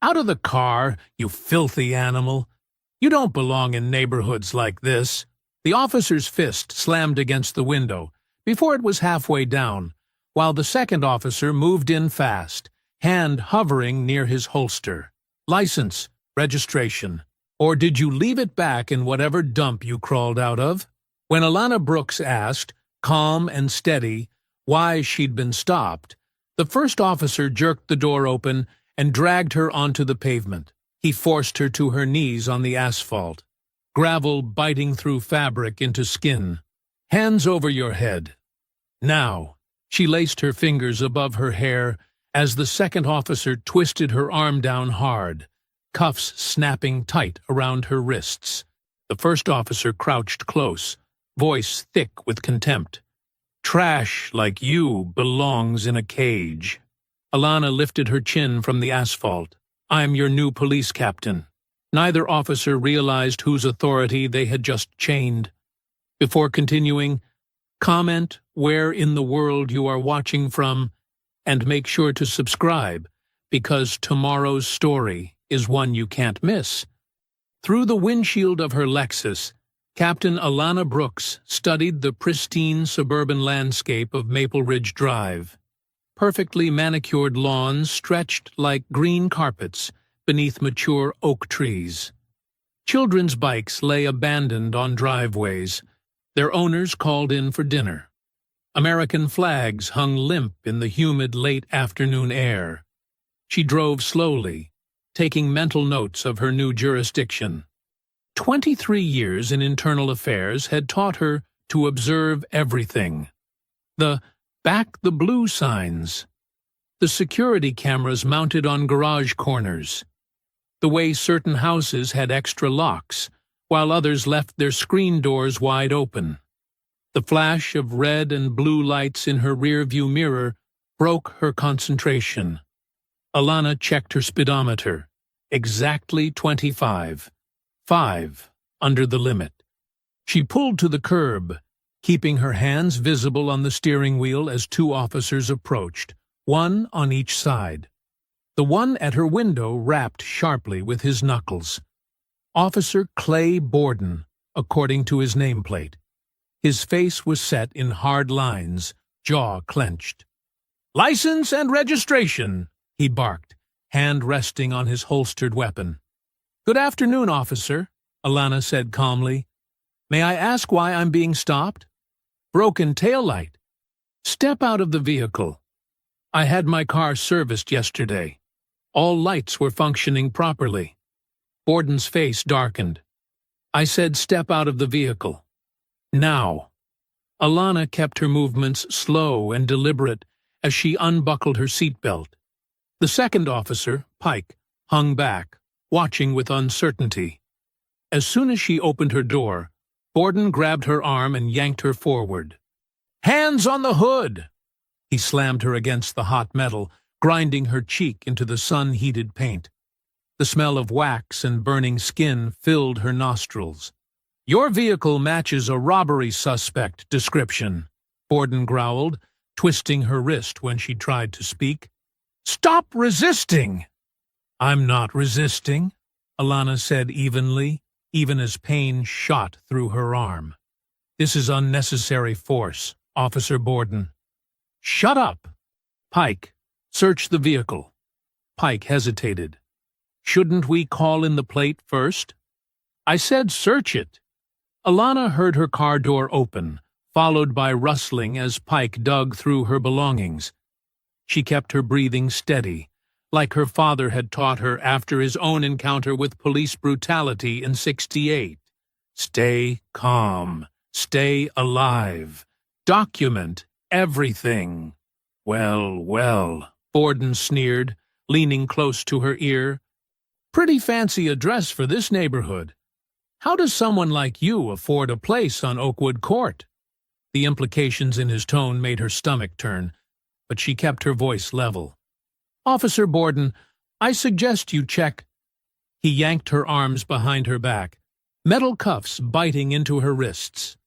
Out of the car, you filthy animal. You don't belong in neighborhoods like this. The officer's fist slammed against the window before it was halfway down, while the second officer moved in fast, hand hovering near his holster. License, registration. Or did you leave it back in whatever dump you crawled out of? When Alana Brooks asked, calm and steady, why she'd been stopped, the first officer jerked the door open and dragged her onto the pavement. He forced her to her knees on the asphalt, gravel biting through fabric into skin. Hands over your head. Now. She laced her fingers above her hair as the second officer twisted her arm down hard, cuffs snapping tight around her wrists. The first officer crouched close, voice thick with contempt. Trash like you belongs in a cage. Alana lifted her chin from the asphalt. I'm your new police captain. Neither officer realized whose authority they had just chained. Before continuing, comment where in the world you are watching from, and make sure to subscribe, because tomorrow's story is one you can't miss. Through the windshield of her Lexus, Captain Alana Brooks studied the pristine suburban landscape of Maple Ridge Drive. Perfectly manicured lawns stretched like green carpets beneath mature oak trees. Children's bikes lay abandoned on driveways, their owners called in for dinner. American flags hung limp in the humid late afternoon air. She drove slowly, taking mental notes of her new jurisdiction. 23 years in internal affairs had taught her to observe everything. The "back the blue" signs, the security cameras mounted on garage corners, the way certain houses had extra locks, while others left their screen doors wide open. The flash of red and blue lights in her rearview mirror broke her concentration. Alana checked her speedometer. Exactly 25. 5 under the limit. She pulled to the curb, keeping her hands visible on the steering wheel as two officers approached, one on each side. The one at her window rapped sharply with his knuckles. Officer Clay Borden, according to his nameplate. His face was set in hard lines, jaw clenched. "License and registration," he barked, hand resting on his holstered weapon. "Good afternoon, officer," Alana said calmly. "May I ask why I'm being stopped?" "Broken taillight." "Step out of the vehicle." "I had my car serviced yesterday. All lights were functioning properly." Borden's face darkened. "I said step out of the vehicle. Now." Alana kept her movements slow and deliberate as she unbuckled her seatbelt. The second officer, Pike, hung back, watching with uncertainty. As soon as she opened her door, Borden grabbed her arm and yanked her forward. "Hands on the hood!" He slammed her against the hot metal, grinding her cheek into the sun-heated paint. The smell of wax and burning skin filled her nostrils. "Your vehicle matches a robbery suspect description," Borden growled, twisting her wrist when she tried to speak. "Stop resisting!" "I'm not resisting," Alana said evenly, even as pain shot through her arm. "This is unnecessary force, Officer Borden." "Shut up!" "Pike, search the vehicle." Pike hesitated. "Shouldn't we call in the plate first?" "I said search it." Alana heard her car door open, followed by rustling as Pike dug through her belongings. She kept her breathing steady, like her father had taught her after his own encounter with police brutality in '68. Stay calm. Stay alive. Document everything. "Well, well," Borden sneered, leaning close to her ear. "Pretty fancy address for this neighborhood. How does someone like you afford a place on Oakwood Court?" The implications in his tone made her stomach turn, but she kept her voice level. "Officer Borden, I suggest you check—" He yanked her arms behind her back, metal cuffs biting into her wrists.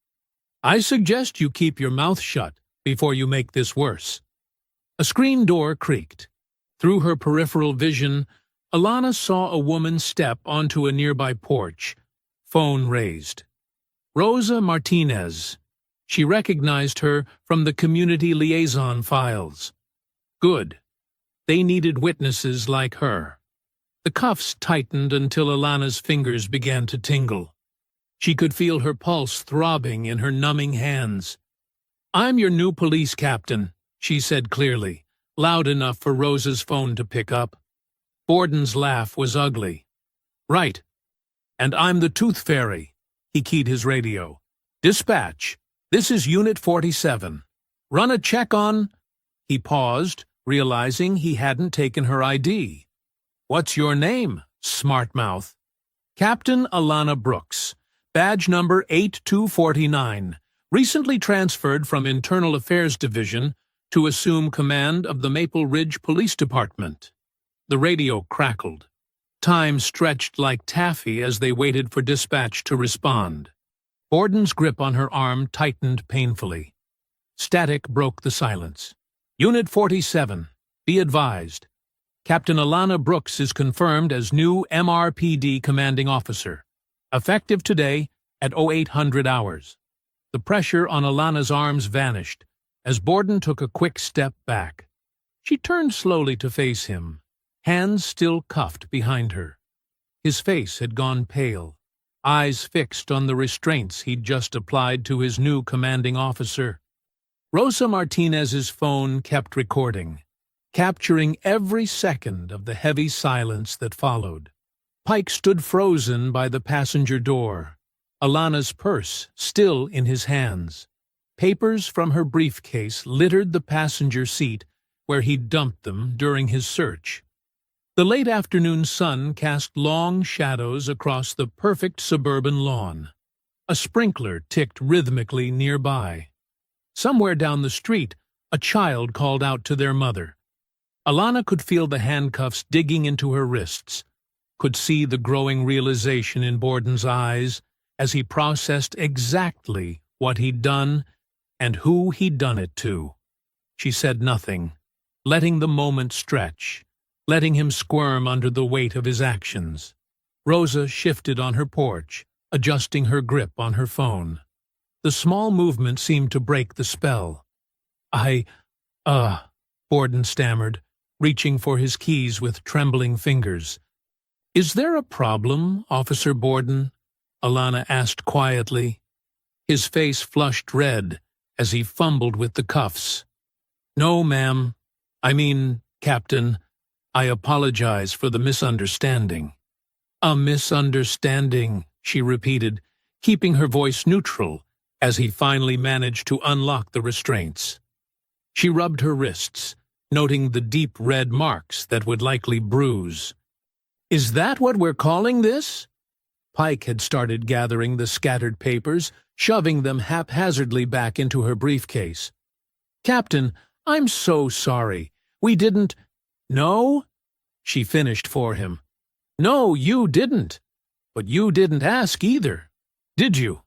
"I suggest you keep your mouth shut before you make this worse." A screen door creaked. Through her peripheral vision, Alana saw a woman step onto a nearby porch. Phone raised. Rosa Martinez. She recognized her from the community liaison files. Good. They needed witnesses like her. The cuffs tightened until Alana's fingers began to tingle. She could feel her pulse throbbing in her numbing hands. "I'm your new police captain," she said clearly, loud enough for Rosa's phone to pick up. Borden's laugh was ugly. "Right. And I'm the Tooth Fairy." He keyed his radio. "Dispatch. This is Unit 47. Run a check on—" He paused, realizing he hadn't taken her ID. "What's your name, smartmouth?" "Captain Alana Brooks. Badge number 8249. Recently transferred from Internal Affairs Division to assume command of the Maple Ridge Police Department." The radio crackled. Time stretched like taffy as they waited for dispatch to respond. Borden's grip on her arm tightened painfully. Static broke the silence. "Unit 47, be advised. Captain Alana Brooks is confirmed as new MRPD commanding officer. Effective today at 0800 hours. The pressure on Alana's arms vanished as Borden took a quick step back. She turned slowly to face him, hands still cuffed behind her. His face had gone pale, eyes fixed on the restraints he'd just applied to his new commanding officer. Rosa Martinez's phone kept recording, capturing every second of the heavy silence that followed. Pike stood frozen by the passenger door, Alana's purse still in his hands. Papers from her briefcase littered the passenger seat where he'd dumped them during his search. The late afternoon sun cast long shadows across the perfect suburban lawn. A sprinkler ticked rhythmically nearby. Somewhere down the street, a child called out to their mother. Alana could feel the handcuffs digging into her wrists, could see the growing realization in Borden's eyes as he processed exactly what he'd done and who he'd done it to. She said nothing, letting the moment stretch, letting him squirm under the weight of his actions. Rosa shifted on her porch, adjusting her grip on her phone. The small movement seemed to break the spell. Borden stammered, reaching for his keys with trembling fingers. "Is there a problem, Officer Borden?" Alana asked quietly. His face flushed red as he fumbled with the cuffs. "No, ma'am. Captain, I apologize for the misunderstanding." "A misunderstanding," she repeated, keeping her voice neutral as he finally managed to unlock the restraints. She rubbed her wrists, noting the deep red marks that would likely bruise. "Is that what we're calling this?" Pike had started gathering the scattered papers, shoving them haphazardly back into her briefcase. "Captain, I'm so sorry. We didn't—" "No?" she finished for him. "No, you didn't. But you didn't ask either, did you?"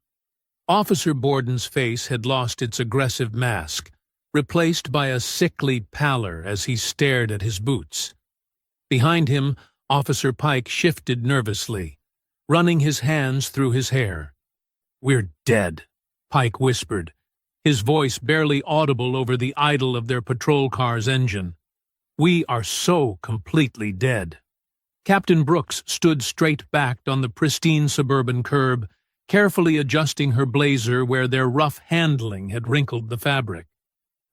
Officer Borden's face had lost its aggressive mask, replaced by a sickly pallor as he stared at his boots. Behind him, Officer Pike shifted nervously, running his hands through his hair. "We're dead," Pike whispered, his voice barely audible over the idle of their patrol car's engine. "We are so completely dead." Captain Brooks stood straight-backed on the pristine suburban curb, carefully adjusting her blazer where their rough handling had wrinkled the fabric.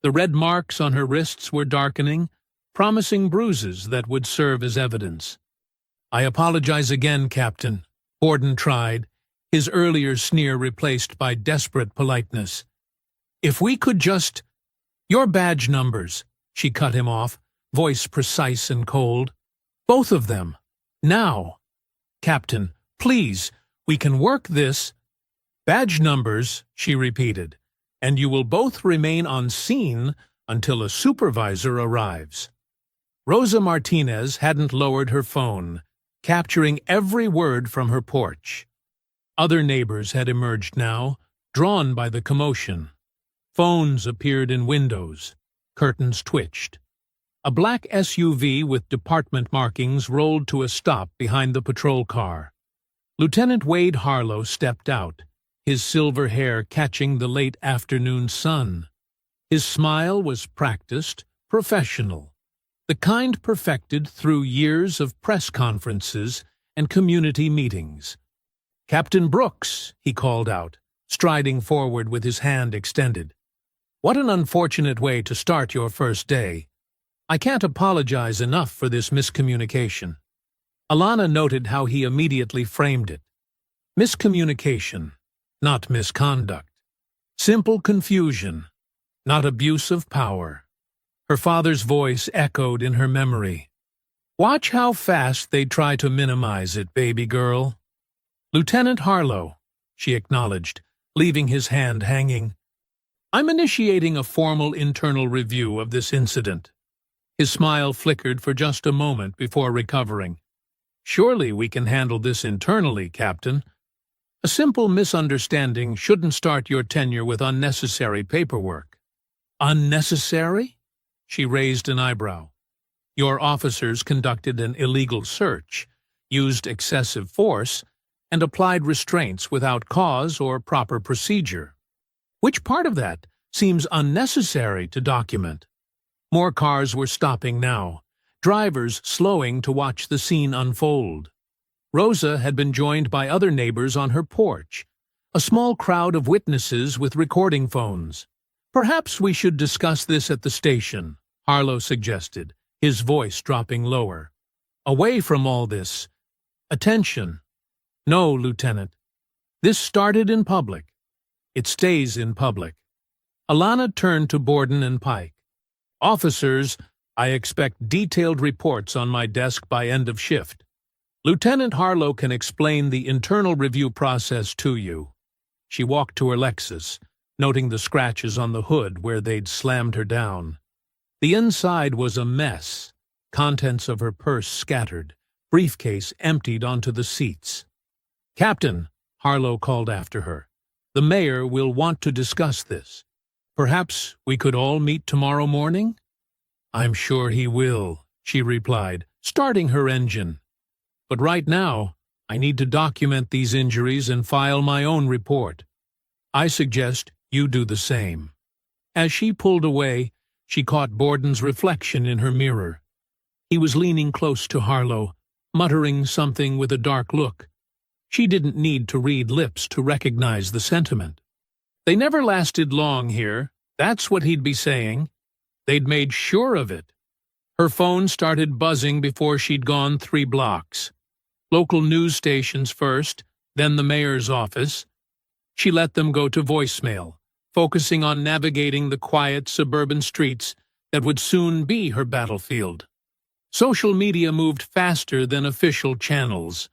The red marks on her wrists were darkening, promising bruises that would serve as evidence. "I apologize again, Captain," Borden tried, his earlier sneer replaced by desperate politeness. "If we could just—" "Your badge numbers," she cut him off, voice precise and cold. "Both of them. Now. Captain, please, we can work this—" "Badge numbers," she repeated, "and you will both remain on scene until a supervisor arrives." Rosa Martinez hadn't lowered her phone, capturing every word from her porch. Other neighbors had emerged now, drawn by the commotion. Phones appeared in windows. Curtains twitched. A black SUV with department markings rolled to a stop behind the patrol car. Lieutenant Wade Harlow stepped out, his silver hair catching the late afternoon sun. His smile was practiced, professional, the kind perfected through years of press conferences and community meetings. "Captain Brooks," he called out, striding forward with his hand extended. "What an unfortunate way to start your first day. I can't apologize enough for this miscommunication." Alana noted how he immediately framed it. Miscommunication, not misconduct. Simple confusion, not abuse of power. Her father's voice echoed in her memory. "Watch how fast they try to minimize it, baby girl." "Lieutenant Harlow," she acknowledged, leaving his hand hanging. "I'm initiating a formal internal review of this incident." His smile flickered for just a moment before recovering. "Surely we can handle this internally, Captain. A simple misunderstanding shouldn't start your tenure with unnecessary paperwork." "Unnecessary?" She raised an eyebrow. "Your officers conducted an illegal search, used excessive force, and applied restraints without cause or proper procedure. Which part of that seems unnecessary to document?" More cars were stopping now, drivers slowing to watch the scene unfold. Rosa had been joined by other neighbors on her porch, a small crowd of witnesses with recording phones. "Perhaps we should discuss this at the station," Harlow suggested, his voice dropping lower. "Away from all this. Attention." "No, Lieutenant. This started in public. It stays in public." Alana turned to Borden and Pike. "Officers, I expect detailed reports on my desk by end of shift. Lieutenant Harlow can explain the internal review process to you." She walked to her Lexus, noting the scratches on the hood where they'd slammed her down. The inside was a mess, contents of her purse scattered, briefcase emptied onto the seats. "Captain," Harlow called after her, "the mayor will want to discuss this. Perhaps we could all meet tomorrow morning?" "I'm sure he will," she replied, starting her engine. "But right now, I need to document these injuries and file my own report. I suggest you do the same." As she pulled away, she caught Borden's reflection in her mirror. He was leaning close to Harlow, muttering something with a dark look. She didn't need to read lips to recognize the sentiment. "They never lasted long here, that's what he'd be saying. They'd made sure of it." Her phone started buzzing before she'd gone 3 blocks. Local news stations first, then the mayor's office. She let them go to voicemail, focusing on navigating the quiet suburban streets that would soon be her battlefield. Social media moved faster than official channels.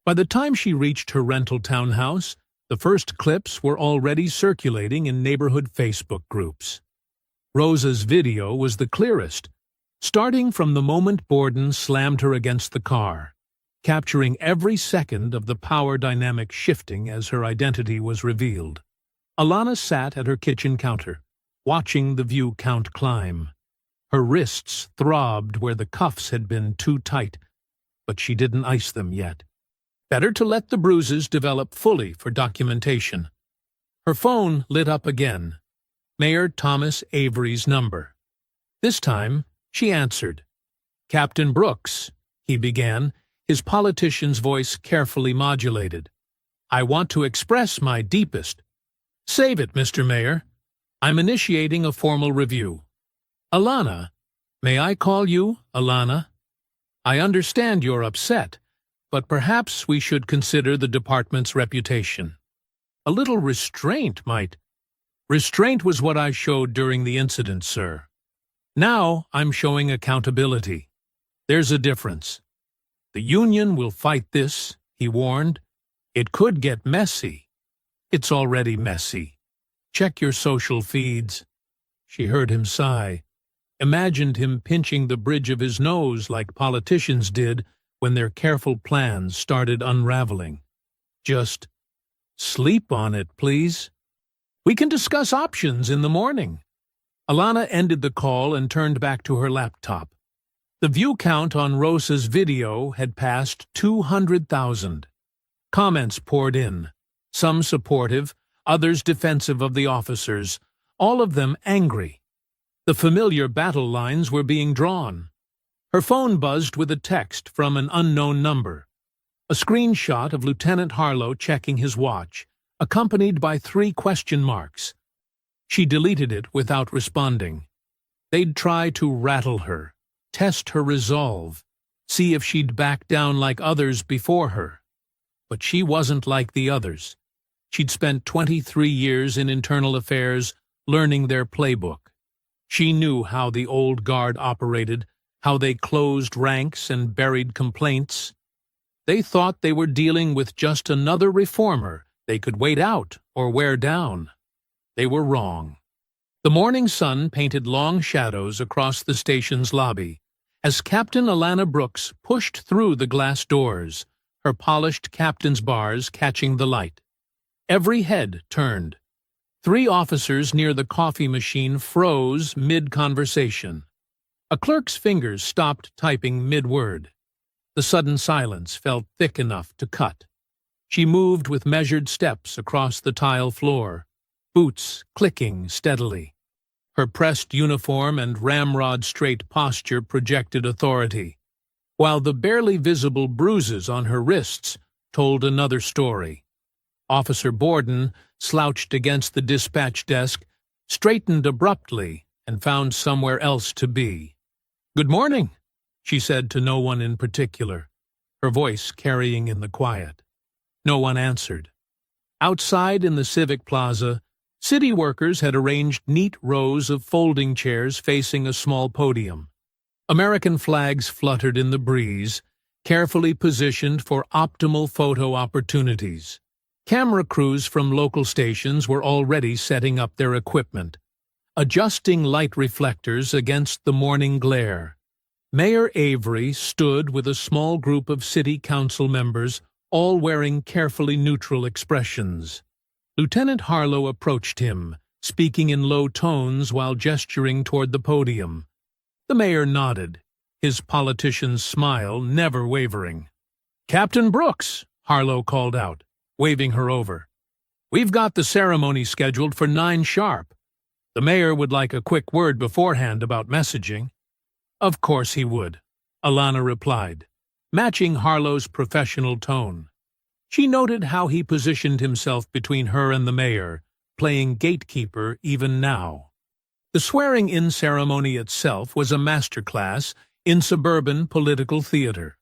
By the time she reached her rental townhouse, the first clips were already circulating in neighborhood Facebook groups. Rosa's video was the clearest, starting from the moment Borden slammed her against the car, capturing every second of the power dynamic shifting as her identity was revealed. Alana sat at her kitchen counter, watching the view count climb. Her wrists throbbed where the cuffs had been too tight, but she didn't ice them yet. Better to let the bruises develop fully for documentation. Her phone lit up again. Mayor Thomas Avery's number. This time, she answered. "Captain Brooks," he began, his politician's voice carefully modulated. "I want to express my deepest—" "Save it, Mr. Mayor. I'm initiating a formal review." "Alana, may I call you Alana? I understand you're upset, but perhaps we should consider the department's reputation. A little restraint might—" "Restraint was what I showed during the incident, sir. Now I'm showing accountability. There's a difference. The union will fight this," he warned. "It could get messy. It's already messy. Check your social feeds." She heard him sigh, imagined him pinching the bridge of his nose like politicians did when their careful plans started unraveling. "Just sleep on it, please. We can discuss options in the morning." Alana ended the call and turned back to her laptop. The view count on Rosa's video had passed 200,000. Comments poured in, some supportive, others defensive of the officers, all of them angry. The familiar battle lines were being drawn. Her phone buzzed with a text from an unknown number. A screenshot of Lieutenant Harlow checking his watch, accompanied by 3 question marks. She deleted it without responding. They'd try to rattle her, test her resolve, see if she'd back down like others before her. But she wasn't like the others. She'd spent 23 years in internal affairs, learning their playbook. She knew how the old guard operated, how they closed ranks and buried complaints. They thought they were dealing with just another reformer they could wait out or wear down. They were wrong. The morning sun painted long shadows across the station's lobby as Captain Alana Brooks pushed through the glass doors, her polished captain's bars catching the light. Every head turned. 3 officers near the coffee machine froze mid-conversation. A clerk's fingers stopped typing mid-word. The sudden silence felt thick enough to cut. She moved with measured steps across the tile floor, boots clicking steadily. Her pressed uniform and ramrod-straight posture projected authority, while the barely visible bruises on her wrists told another story. Officer Borden slouched against the dispatch desk, straightened abruptly, and found somewhere else to be. "Good morning," she said to no one in particular, her voice carrying in the quiet. No one answered. Outside in the Civic Plaza, city workers had arranged neat rows of folding chairs facing a small podium. American flags fluttered in the breeze, carefully positioned for optimal photo opportunities. Camera crews from local stations were already setting up their equipment, adjusting light reflectors against the morning glare. Mayor Avery stood with a small group of city council members, all wearing carefully neutral expressions. Lieutenant Harlow approached him, speaking in low tones while gesturing toward the podium. The mayor nodded, his politician's smile never wavering. "Captain Brooks," Harlow called out, waving her over. "We've got the ceremony scheduled for 9 sharp. The mayor would like a quick word beforehand about messaging." "Of course he would," Alana replied, matching Harlow's professional tone. She noted how he positioned himself between her and the mayor, playing gatekeeper even now. The swearing-in ceremony itself was a masterclass in suburban political theater.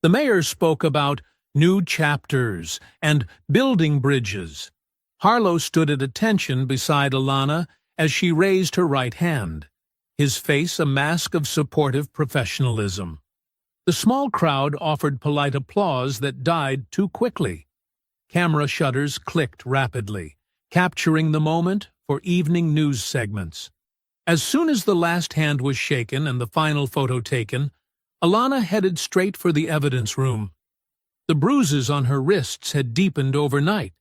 The mayor spoke about new chapters and building bridges. Harlow stood at attention beside Alana as she raised her right hand, his face a mask of supportive professionalism. The small crowd offered polite applause that died too quickly. Camera shutters clicked rapidly, capturing the moment for evening news segments. As soon as the last hand was shaken and the final photo taken, Alana headed straight for the evidence room. The bruises on her wrists had deepened overnight,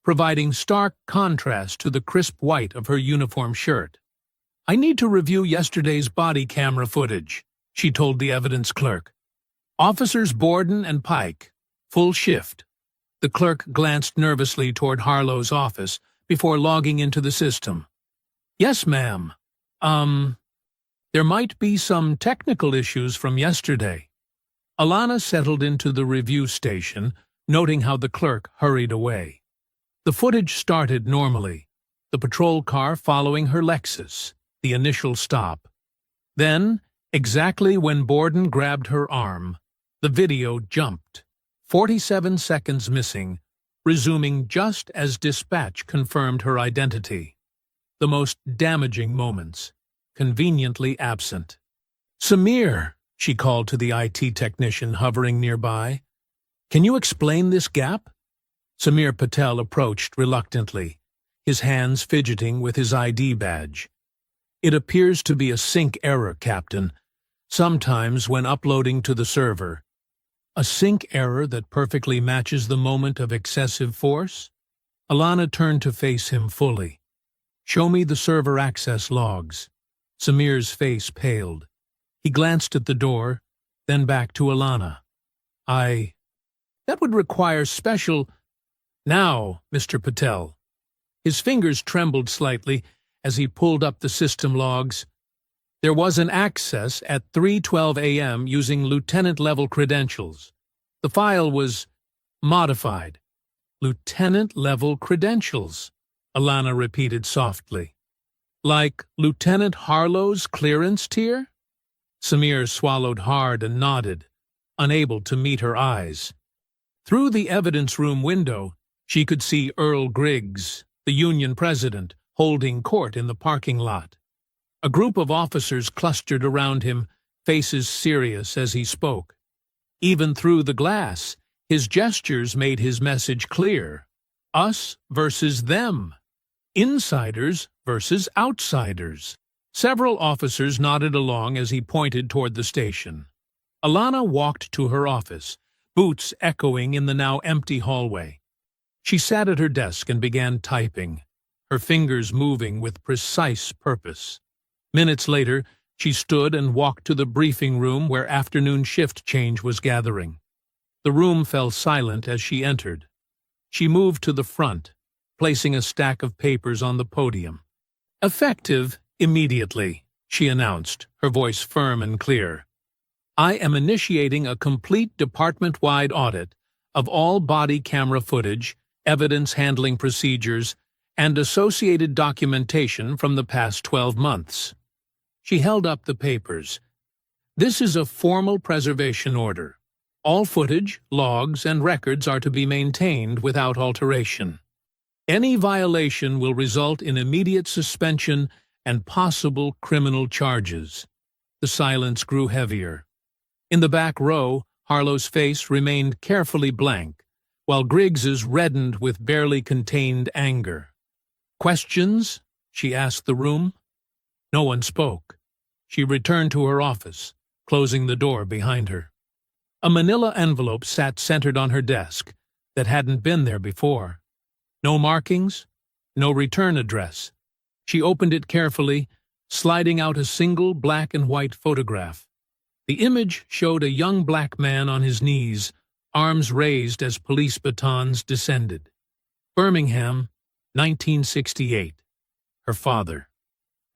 providing stark contrast to the crisp white of her uniform shirt. "I need to review yesterday's body camera footage," she told the evidence clerk. "Officers Borden and Pike, full shift." The clerk glanced nervously toward Harlow's office before logging into the system. "Yes, ma'am. There might be some technical issues from yesterday." Alana settled into the review station, noting how the clerk hurried away. The footage started normally, the patrol car following her Lexus, the initial stop. Then, exactly when Borden grabbed her arm, the video jumped, 47 seconds missing, resuming just as dispatch confirmed her identity. The most damaging moments, conveniently absent. "Samir," she called to the IT technician hovering nearby. "Can you explain this gap?" Samir Patel approached reluctantly, his hands fidgeting with his ID badge. "It appears to be a sync error, Captain, sometimes when uploading to the server." "A sync error that perfectly matches the moment of excessive force?" Alana turned to face him fully. "Show me the server access logs." Samir's face paled. He glanced at the door, then back to Alana. That would require special— Now, Mr. Patel. His fingers trembled slightly as he pulled up the system logs. There was an access at 3:12 a.m. using lieutenant-level credentials. The file was modified. Lieutenant-level credentials, Alana repeated softly. Like Lieutenant Harlow's clearance tier? Samir swallowed hard and nodded, unable to meet her eyes. Through the evidence room window, she could see Earl Griggs, the Union president, holding court in the parking lot. A group of officers clustered around him, faces serious as he spoke. Even through the glass, his gestures made his message clear. Us versus them. Insiders versus outsiders. Several officers nodded along as he pointed toward the station. Alana walked to her office, boots echoing in the now empty hallway. She sat at her desk and began typing, her fingers moving with precise purpose. Minutes later, she stood and walked to the briefing room where afternoon shift change was gathering. The room fell silent as she entered. She moved to the front, placing a stack of papers on the podium. Effective immediately, she announced, her voice firm and clear. I am initiating a complete department-wide audit of all body camera footage, evidence handling procedures, and associated documentation from the past 12 months. She held up the papers. This is a formal preservation order. All footage, logs, and records are to be maintained without alteration. Any violation will result in immediate suspension and possible criminal charges. The silence grew heavier. In the back row, Harlow's face remained carefully blank, while Griggs's reddened with barely contained anger. Questions? She asked the room. No one spoke. She returned to her office, closing the door behind her. A manila envelope sat centered on her desk that hadn't been there before. No markings, no return address. She opened it carefully, sliding out a single black and white photograph. The image showed a young black man on his knees, arms raised as police batons descended. Birmingham, 1968. Her father.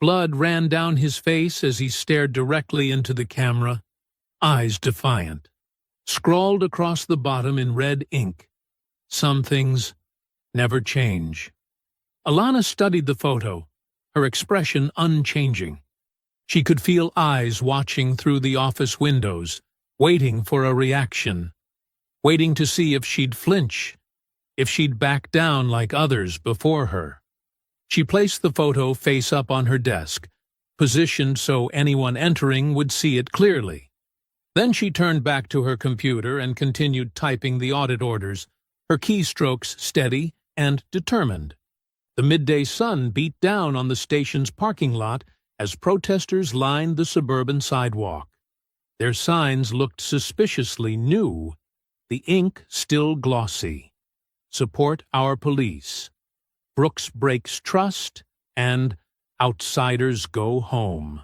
Blood ran down his face as he stared directly into the camera, eyes defiant. Scrawled across the bottom in red ink. Some things never change. Alana studied the photo, her expression unchanging. She could feel eyes watching through the office windows, waiting for a reaction, waiting to see if she'd flinch, if she'd back down like others before her. She placed the photo face up on her desk, positioned so anyone entering would see it clearly. Then she turned back to her computer and continued typing the audit orders, her keystrokes steady and determined. The midday sun beat down on the station's parking lot as protesters lined the suburban sidewalk. Their signs looked suspiciously new, the ink still glossy. Support our police. Brooks breaks trust, and outsiders go home.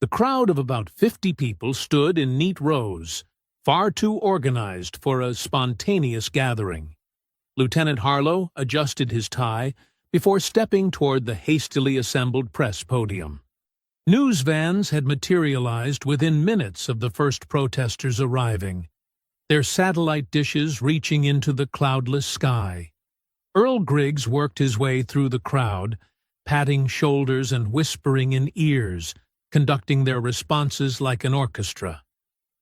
The crowd of about 50 people stood in neat rows, far too organized for a spontaneous gathering. Lieutenant Harlow adjusted his tie before stepping toward the hastily assembled press podium. News vans had materialized within minutes of the first protesters arriving, their satellite dishes reaching into the cloudless sky. Earl Griggs worked his way through the crowd, patting shoulders and whispering in ears, conducting their responses like an orchestra.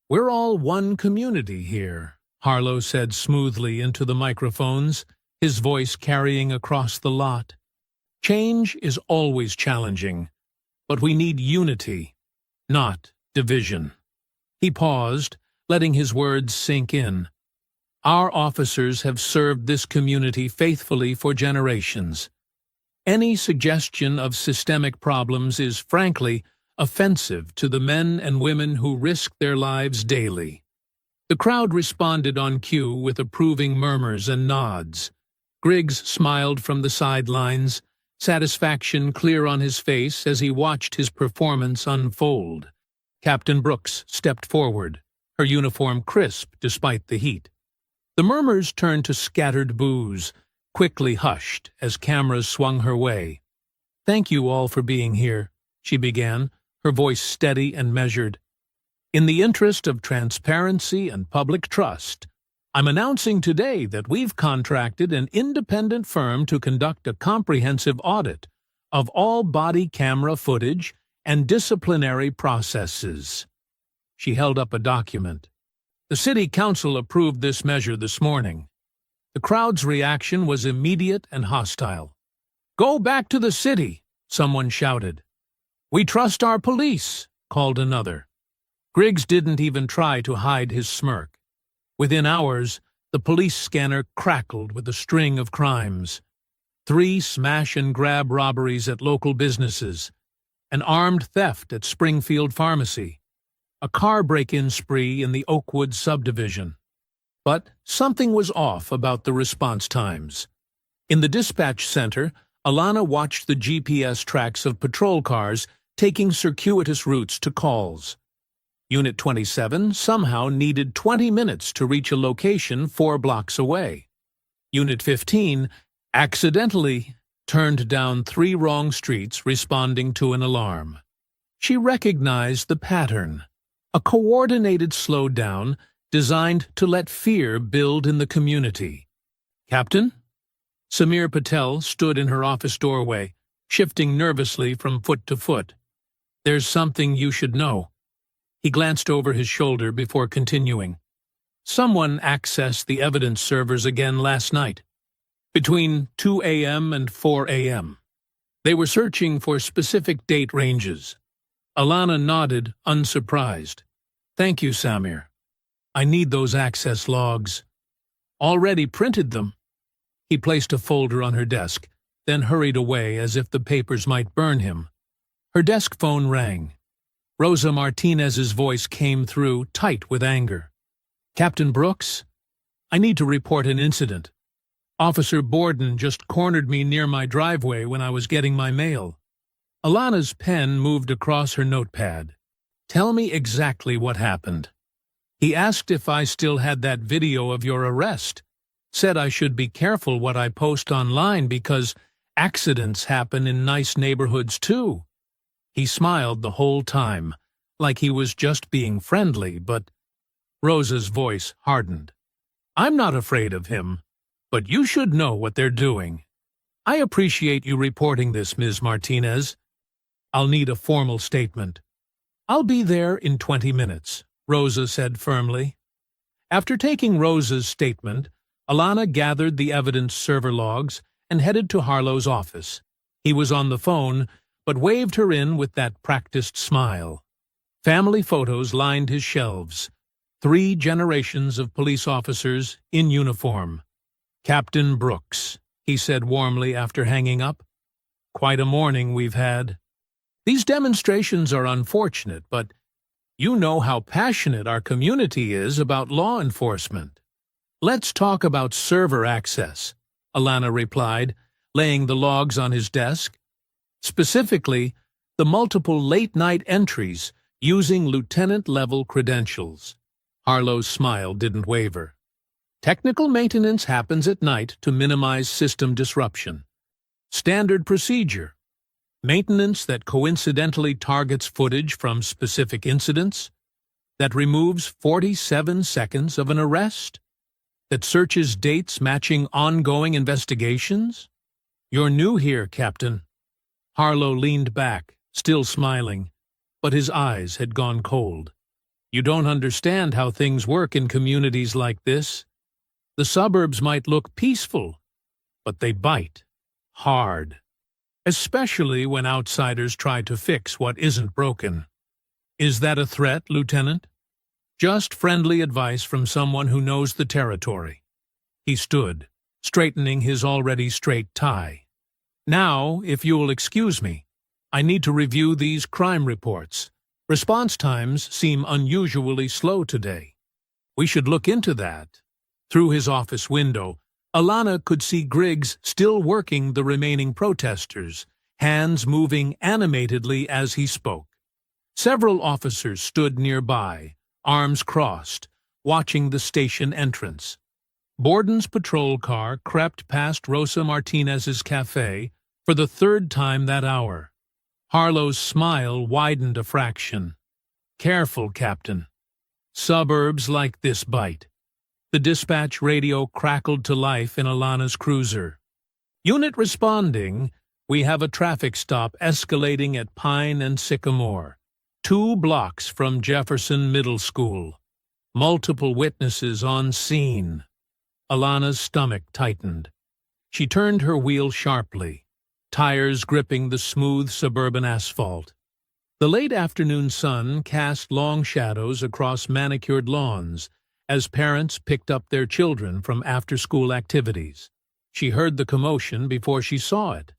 We're all one community here, Harlow said smoothly into the microphones, his voice carrying across the lot. Change is always challenging, but we need unity, not division. He paused, letting his words sink in. Our officers have served this community faithfully for generations. Any suggestion of systemic problems is, frankly, offensive to the men and women who risk their lives daily. The crowd responded on cue with approving murmurs and nods. Griggs smiled from the sidelines, satisfaction clear on his face as he watched his performance unfold. Captain Brooks stepped forward, her uniform crisp despite the heat. The murmurs turned to scattered boos, quickly hushed as cameras swung her way. "Thank you all for being here," she began, her voice steady and measured. "In the interest of transparency and public trust, I'm announcing today that we've contracted an independent firm to conduct a comprehensive audit of all body camera footage and disciplinary processes." She held up a document. "The City Council approved this measure this morning." The crowd's reaction was immediate and hostile. "Go back to the city," someone shouted. "We trust our police," called another. Griggs didn't even try to hide his smirk. Within hours, the police scanner crackled with a string of crimes. 3 smash-and-grab robberies at local businesses, an armed theft at Springfield Pharmacy, a car break-in spree in the Oakwood subdivision. But something was off about the response times. In the dispatch center, Alana watched the GPS tracks of patrol cars taking circuitous routes to calls. Unit 27 somehow needed 20 minutes to reach a location 4 blocks away. Unit 15 accidentally turned down 3 wrong streets responding to an alarm. She recognized the pattern, a coordinated slowdown designed to let fear build in the community. "Captain?" Samir Patel stood in her office doorway, shifting nervously from foot to foot. "There's something you should know." He glanced over his shoulder before continuing. "Someone accessed the evidence servers again last night, between 2 a.m. and 4 a.m. They were searching for specific date ranges." Alana nodded, unsurprised. "Thank you, Samir. I need those access logs." "Already printed them." He placed a folder on her desk, then hurried away as if the papers might burn him. Her desk phone rang. Rosa Martinez's voice came through, tight with anger. "Captain Brooks? I need to report an incident. Officer Borden just cornered me near my driveway when I was getting my mail." Alana's pen moved across her notepad. "Tell me exactly what happened." "He asked if I still had that video of your arrest. Said I should be careful what I post online because accidents happen in nice neighborhoods too." He smiled the whole time, like he was just being friendly, but Rosa's voice hardened. "I'm not afraid of him, but you should know what they're doing. I appreciate you reporting this, Ms. Martinez. I'll need a formal statement." "I'll be there in 20 minutes, Rosa said firmly. After taking Rosa's statement, Alana gathered the evidence server logs and headed to Harlow's office. He was on the phone, but waved her in with that practiced smile. Family photos lined his shelves. 3 generations of police officers in uniform. "Captain Brooks," he said warmly after hanging up. "Quite a morning we've had. These demonstrations are unfortunate, but you know how passionate our community is about law enforcement." "Let's talk about server access," Alana replied, laying the logs on his desk. "Specifically, the multiple late-night entries using lieutenant-level credentials." Harlow's smile didn't waver. "Technical maintenance happens at night to minimize system disruption. Standard procedure. Maintenance that coincidentally targets footage from specific incidents, that removes 47 seconds of an arrest, that searches dates matching ongoing investigations. You're new here, Captain." Harlow leaned back, still smiling, but his eyes had gone cold. "You don't understand how things work in communities like this. The suburbs might look peaceful, but they bite hard, especially when outsiders try to fix what isn't broken." "Is that a threat, Lieutenant?" "Just friendly advice from someone who knows the territory." He stood, straightening his already straight tie. "Now, if you'll excuse me, I need to review these crime reports. Response times seem unusually slow today. We should look into that." Through his office window, Alana could see Griggs still working the remaining protesters, hands moving animatedly as he spoke. Several officers stood nearby, arms crossed, watching the station entrance. Borden's patrol car crept past Rosa Martinez's cafe for the third time that hour. Harlow's smile widened a fraction. "Careful, Captain. Suburbs like this bite." The dispatch radio crackled to life in Alana's cruiser. "Unit responding. We have a traffic stop escalating at Pine and Sycamore, 2 blocks from Jefferson Middle School. Multiple witnesses on scene." Alana's stomach tightened. She turned her wheel sharply, tires gripping the smooth suburban asphalt. The late afternoon sun cast long shadows across manicured lawns as parents picked up their children from after-school activities. She heard the commotion before she saw it.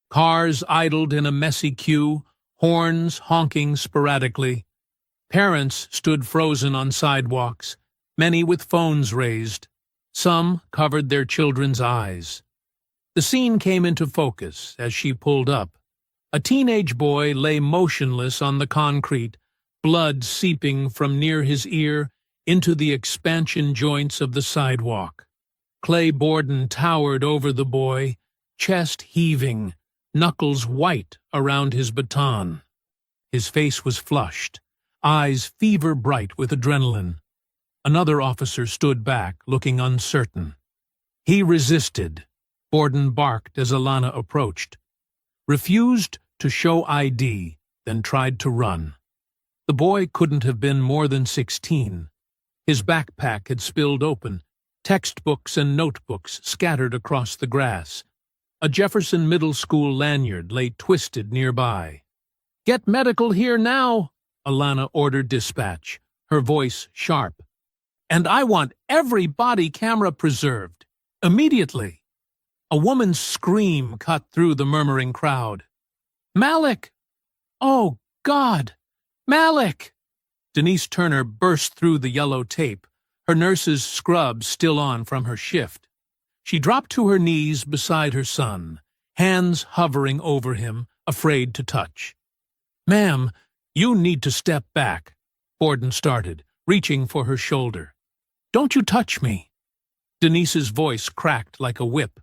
Cars idled in a messy queue, horns honking sporadically. Parents stood frozen on sidewalks, many with phones raised. Some covered their children's eyes. The scene came into focus as she pulled up. A teenage boy lay motionless on the concrete, blood seeping from near his ear into the expansion joints of the sidewalk. Clay Borden towered over the boy, chest heaving, knuckles white around his baton. His face was flushed, eyes fever-bright with adrenaline. Another officer stood back, looking uncertain. He resisted, Borden barked as Alana approached. Refused to show ID, then tried to run. The boy couldn't have been more than 16. His backpack had spilled open, textbooks and notebooks scattered across the grass. A Jefferson Middle School lanyard lay twisted nearby. "Get medical here now," Alana ordered dispatch, her voice sharp. "And I want every body camera preserved. Immediately." A woman's scream cut through the murmuring crowd. "Malik! Oh, God! Malik!" Denise Turner burst through the yellow tape, her nurse's scrub still on from her shift. She dropped to her knees beside her son, hands hovering over him, afraid to touch. "Ma'am, you need to step back," Borden started, reaching for her shoulder. "Don't you touch me." Denise's voice cracked like a whip.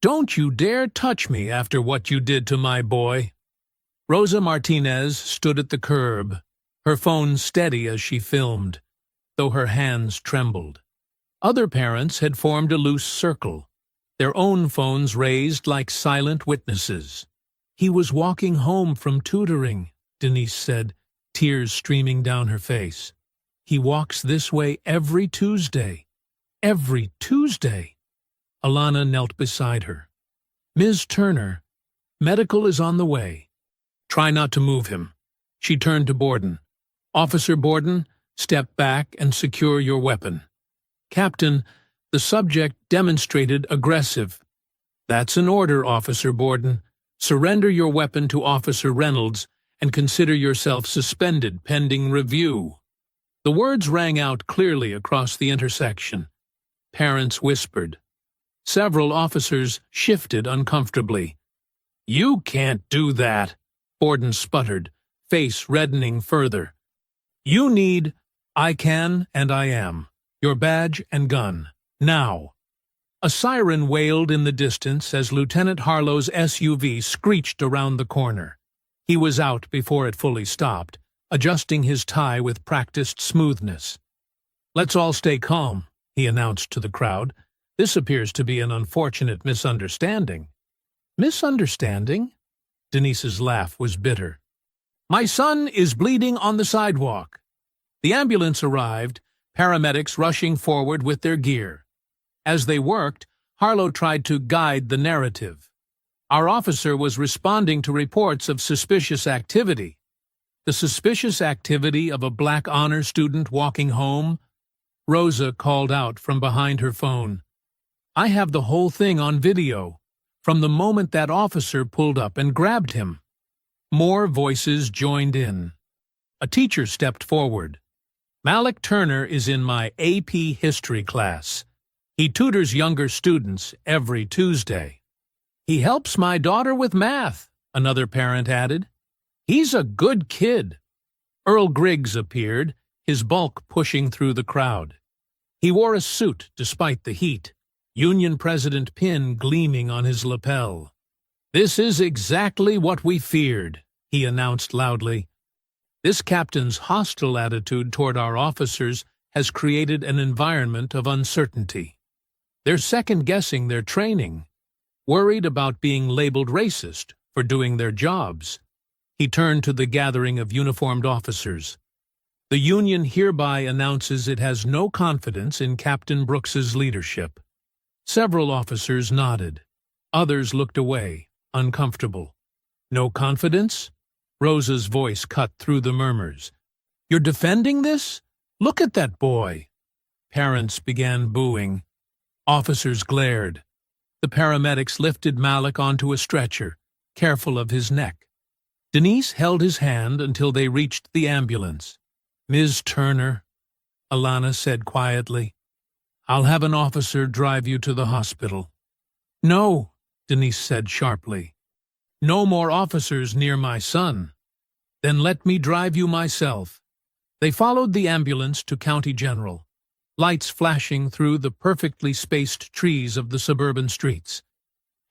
"Don't you dare touch me after what you did to my boy." Rosa Martinez stood at the curb, her phone steady as she filmed, though her hands trembled. Other parents had formed a loose circle, their own phones raised like silent witnesses. "He was walking home from tutoring," Denise said, tears streaming down her face. "He walks this way every Tuesday. Every Tuesday." Alana knelt beside her. "Ms. Turner, medical is on the way. Try not to move him." She turned to Borden. "Officer Borden, step back and secure your weapon." "Captain, the subject demonstrated aggressive." "That's an order, Officer Borden. Surrender your weapon to Officer Reynolds and consider yourself suspended pending review." The words rang out clearly across the intersection. Parents whispered. Several officers shifted uncomfortably. "You can't do that," Borden sputtered, face reddening further. "You need—" "I can and I am. Your badge and gun. Now." A siren wailed in the distance as Lieutenant Harlow's SUV screeched around the corner. He was out before it fully stopped, adjusting his tie with practiced smoothness. "Let's all stay calm," he announced to the crowd. "This appears to be an unfortunate misunderstanding." "Misunderstanding?" Denise's laugh was bitter. "My son is bleeding on the sidewalk." The ambulance arrived, paramedics rushing forward with their gear. As they worked, Harlow tried to guide the narrative. Our officer was responding to reports of suspicious activity. The suspicious activity of a black honor student walking home? Rosa called out from behind her phone. "I have the whole thing on video, from the moment that officer pulled up and grabbed him." More voices joined in. A teacher stepped forward. "Malik Turner is in my AP history class. He tutors younger students every Tuesday. He helps my daughter with math, another parent added. He's a good kid. Earl Griggs appeared, his bulk pushing through the crowd. He wore a suit despite the heat, Union President pin gleaming on his lapel. "This is exactly what we feared," he announced loudly. "This captain's hostile attitude toward our officers has created an environment of uncertainty. They're second-guessing their training, worried about being labeled racist for doing their jobs." He turned to the gathering of uniformed officers. "The Union hereby announces it has no confidence in Captain Brooks's leadership." Several officers nodded. Others looked away, uncomfortable. "No confidence?" Rosa's voice cut through the murmurs. "You're defending this? Look at that boy!" Parents began booing. Officers glared. The paramedics lifted Malik onto a stretcher, careful of his neck. Denise held his hand until they reached the ambulance. "Ms. Turner," Alana said quietly, "I'll have an officer drive you to the hospital." "No," Denise said sharply. "No more officers near my son." "Then let me drive you myself." They followed the ambulance to County General, lights flashing through the perfectly spaced trees of the suburban streets.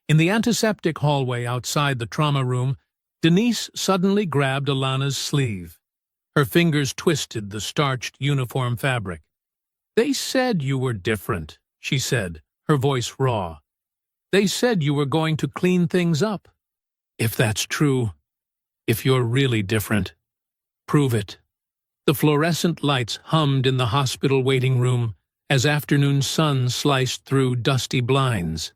In the antiseptic hallway outside the trauma room, Denise suddenly grabbed Alana's sleeve. Her fingers twisted the starched uniform fabric. "They said you were different," she said, her voice raw. "They said you were going to clean things up. If that's true, if you're really different, prove it." The fluorescent lights hummed in the hospital waiting room as afternoon sun sliced through dusty blinds.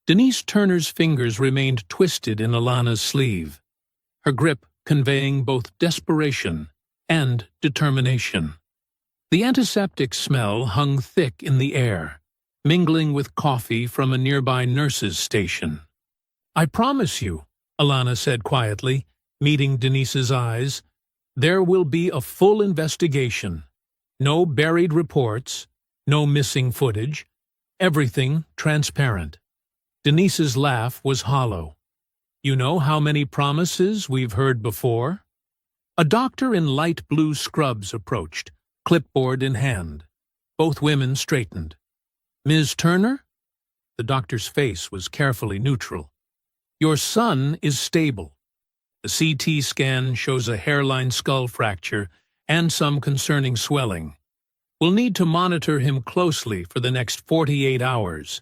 Denise Turner's fingers remained twisted in Alana's sleeve, her grip conveying both desperation and determination. The antiseptic smell hung thick in the air, mingling with coffee from a nearby nurse's station. "I promise you," Alana said quietly, meeting Denise's eyes, "there will be a full investigation. No buried reports, no missing footage, everything transparent." Denise's laugh was hollow. "You know how many promises we've heard before?" A doctor in light blue scrubs approached, clipboard in hand. Both women straightened. "Ms. Turner?" The doctor's face was carefully neutral. "Your son is stable. The CT scan shows a hairline skull fracture and some concerning swelling. We'll need to monitor him closely for the next 48 hours.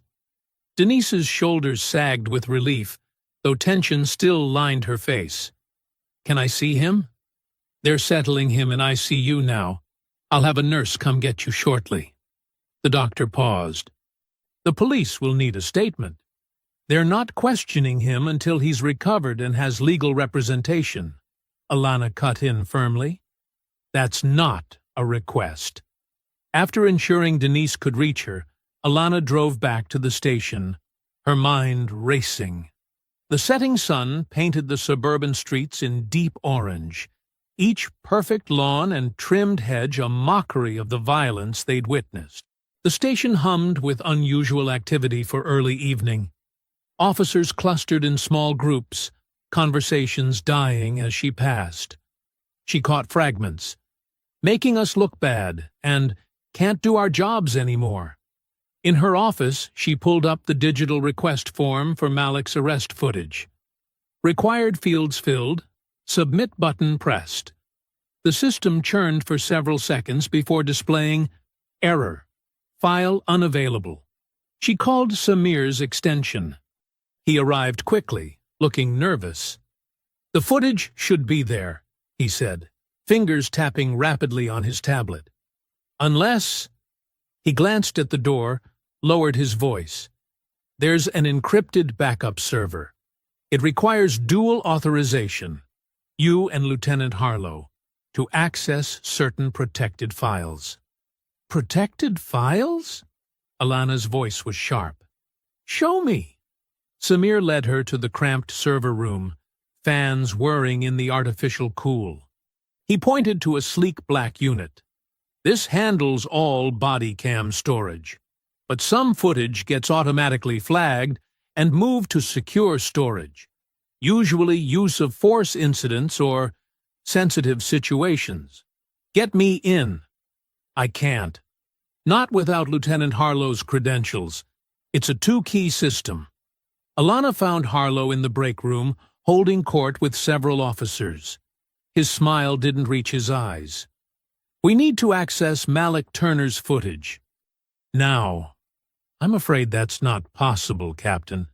Denise's shoulders sagged with relief, though tension still lined her face. "Can I see him?" "They're settling him in ICU now. I'll have a nurse come get you shortly." The doctor paused. "The police will need a statement. They're not questioning him until he's recovered and has legal representation," Alana cut in firmly. "That's not a request." After ensuring Denise could reach her, Alana drove back to the station, her mind racing. The setting sun painted the suburban streets in deep orange, each perfect lawn and trimmed hedge a mockery of the violence they'd witnessed. The station hummed with unusual activity for early evening. Officers clustered in small groups, conversations dying as she passed. She caught fragments. "Making us look bad," and "can't do our jobs anymore." In her office, she pulled up the digital request form for Malik's arrest footage. Required fields filled, submit button pressed. The system churned for several seconds before displaying error, file unavailable. She called Samir's extension. He arrived quickly, looking nervous. "The footage should be there," he said, fingers tapping rapidly on his tablet. "Unless—" He glanced at the door, lowered his voice. "There's an encrypted backup server. It requires dual authorization, you and Lieutenant Harlow, to access certain protected files." "Protected files?" Alana's voice was sharp. "Show me." Samir led her to the cramped server room, fans whirring in the artificial cool. He pointed to a sleek black unit. "This handles all body cam storage." but some footage gets automatically flagged and moved to secure storage, usually use of force incidents or sensitive situations. Get me in. I can't. Not without Lieutenant Harlow's credentials. It's a two-key system. Alana found Harlow in the break room, holding court with several officers. His smile didn't reach his eyes. We need to access Malik Turner's footage. Now. I'm afraid that's not possible, Captain.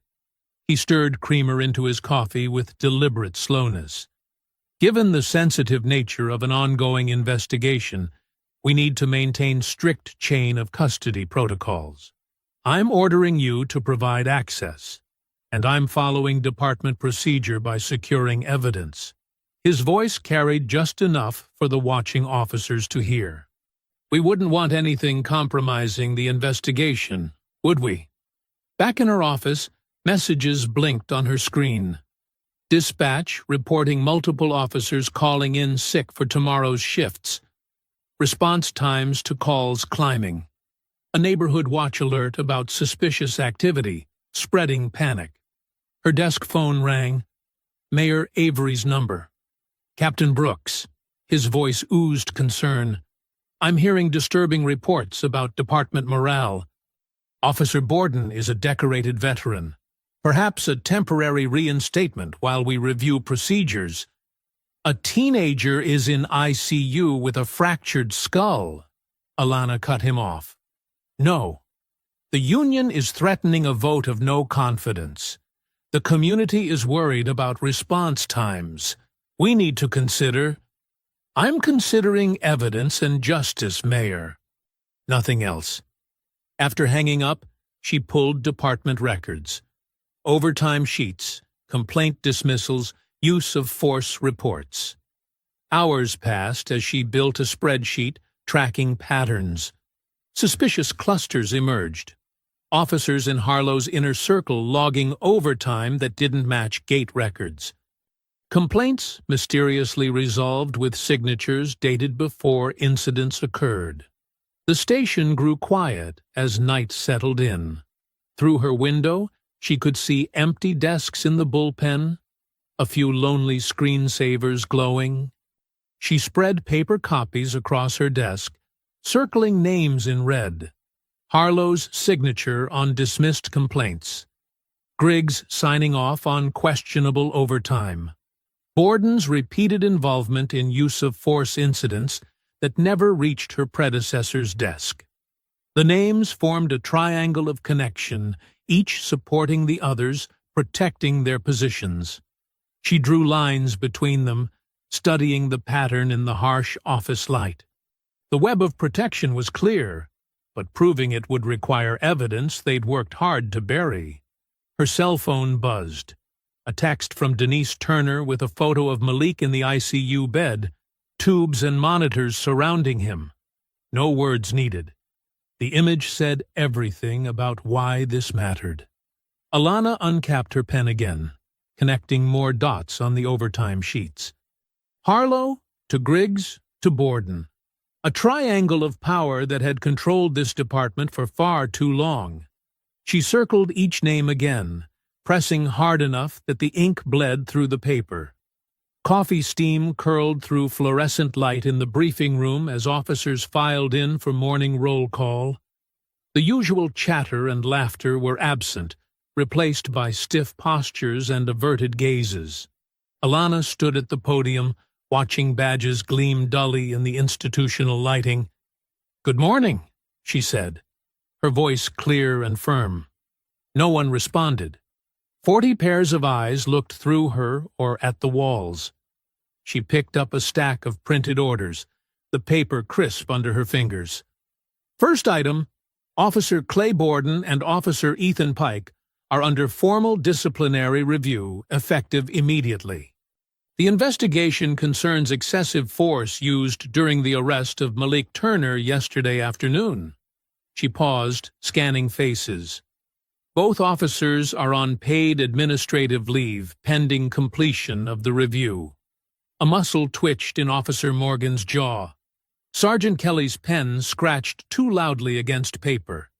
He stirred creamer into his coffee with deliberate slowness. Given the sensitive nature of an ongoing investigation, we need to maintain strict chain of custody protocols. I'm ordering you to provide access, and I'm following department procedure by securing evidence. His voice carried just enough for the watching officers to hear. We wouldn't want anything compromising the investigation, would we? Back in her office, messages blinked on her screen. Dispatch reporting multiple officers calling in sick for tomorrow's shifts. Response times to calls climbing. A neighborhood watch alert about suspicious activity, spreading panic. Her desk phone rang. Mayor Avery's number. Captain Brooks. His voice oozed concern. I'm hearing disturbing reports about department morale. Officer Borden is a decorated veteran. Perhaps a temporary reinstatement while we review procedures. A teenager is in ICU with a fractured skull. Alana cut him off. No. The union is threatening a vote of no confidence. The community is worried about response times. We need to consider... I'm considering evidence and justice, Mayor. Nothing else. After hanging up, she pulled department records. Overtime sheets, complaint dismissals, use of force reports. Hours passed as she built a spreadsheet tracking patterns. Suspicious clusters emerged. Officers in Harlow's inner circle logging overtime that didn't match gate records. Complaints mysteriously resolved with signatures dated before incidents occurred. The station grew quiet as night settled in. Through her window, she could see empty desks in the bullpen, a few lonely screensavers glowing. She spread paper copies across her desk, circling names in red. Harlow's signature on dismissed complaints. Griggs signing off on questionable overtime. Borden's repeated involvement in use-of-force incidents that never reached her predecessor's desk. The names formed a triangle of connection, each supporting the others, protecting their positions. She drew lines between them, studying the pattern in the harsh office light. The web of protection was clear, but proving it would require evidence they'd worked hard to bury. Her cell phone buzzed. A text from Denise Turner with a photo of Malik in the ICU bed, tubes and monitors surrounding him. No words needed. The image said everything about why this mattered. Alana uncapped her pen again, connecting more dots on the overtime sheets. Harlow to Griggs to Borden. A triangle of power that had controlled this department for far too long. She circled each name again, pressing hard enough that the ink bled through the paper. Coffee steam curled through fluorescent light in the briefing room as officers filed in for morning roll call. The usual chatter and laughter were absent, replaced by stiff postures and averted gazes. Alana stood at the podium, watching badges gleam dully in the institutional lighting. "Good morning," she said, her voice clear and firm. No one responded. 40 pairs of eyes looked through her or at the walls. She picked up a stack of printed orders, the paper crisp under her fingers. First item, Officer Clay Borden and Officer Ethan Pike are under formal disciplinary review, effective immediately. The investigation concerns excessive force used during the arrest of Malik Turner yesterday afternoon. She paused, scanning faces. Both officers are on paid administrative leave pending completion of the review. A muscle twitched in Officer Morgan's jaw. Sergeant Kelly's pen scratched too loudly against paper.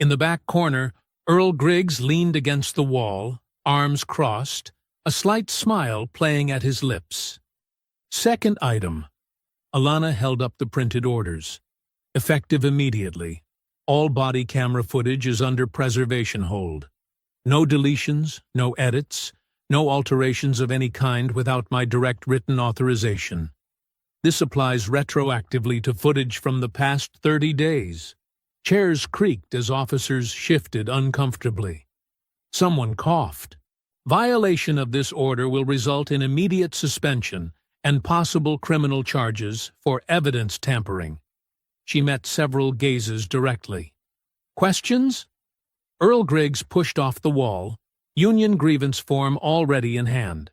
In the back corner, Earl Griggs leaned against the wall, arms crossed, a slight smile playing at his lips. Second item. Alana held up the printed orders. Effective immediately. All body camera footage is under preservation hold. No deletions, no edits, no alterations of any kind without my direct written authorization. This applies retroactively to footage from the past 30 days. Chairs creaked as officers shifted uncomfortably. Someone coughed. Violation of this order will result in immediate suspension and possible criminal charges for evidence tampering. She met several gazes directly. Questions? Earl Griggs pushed off the wall, union grievance form already in hand.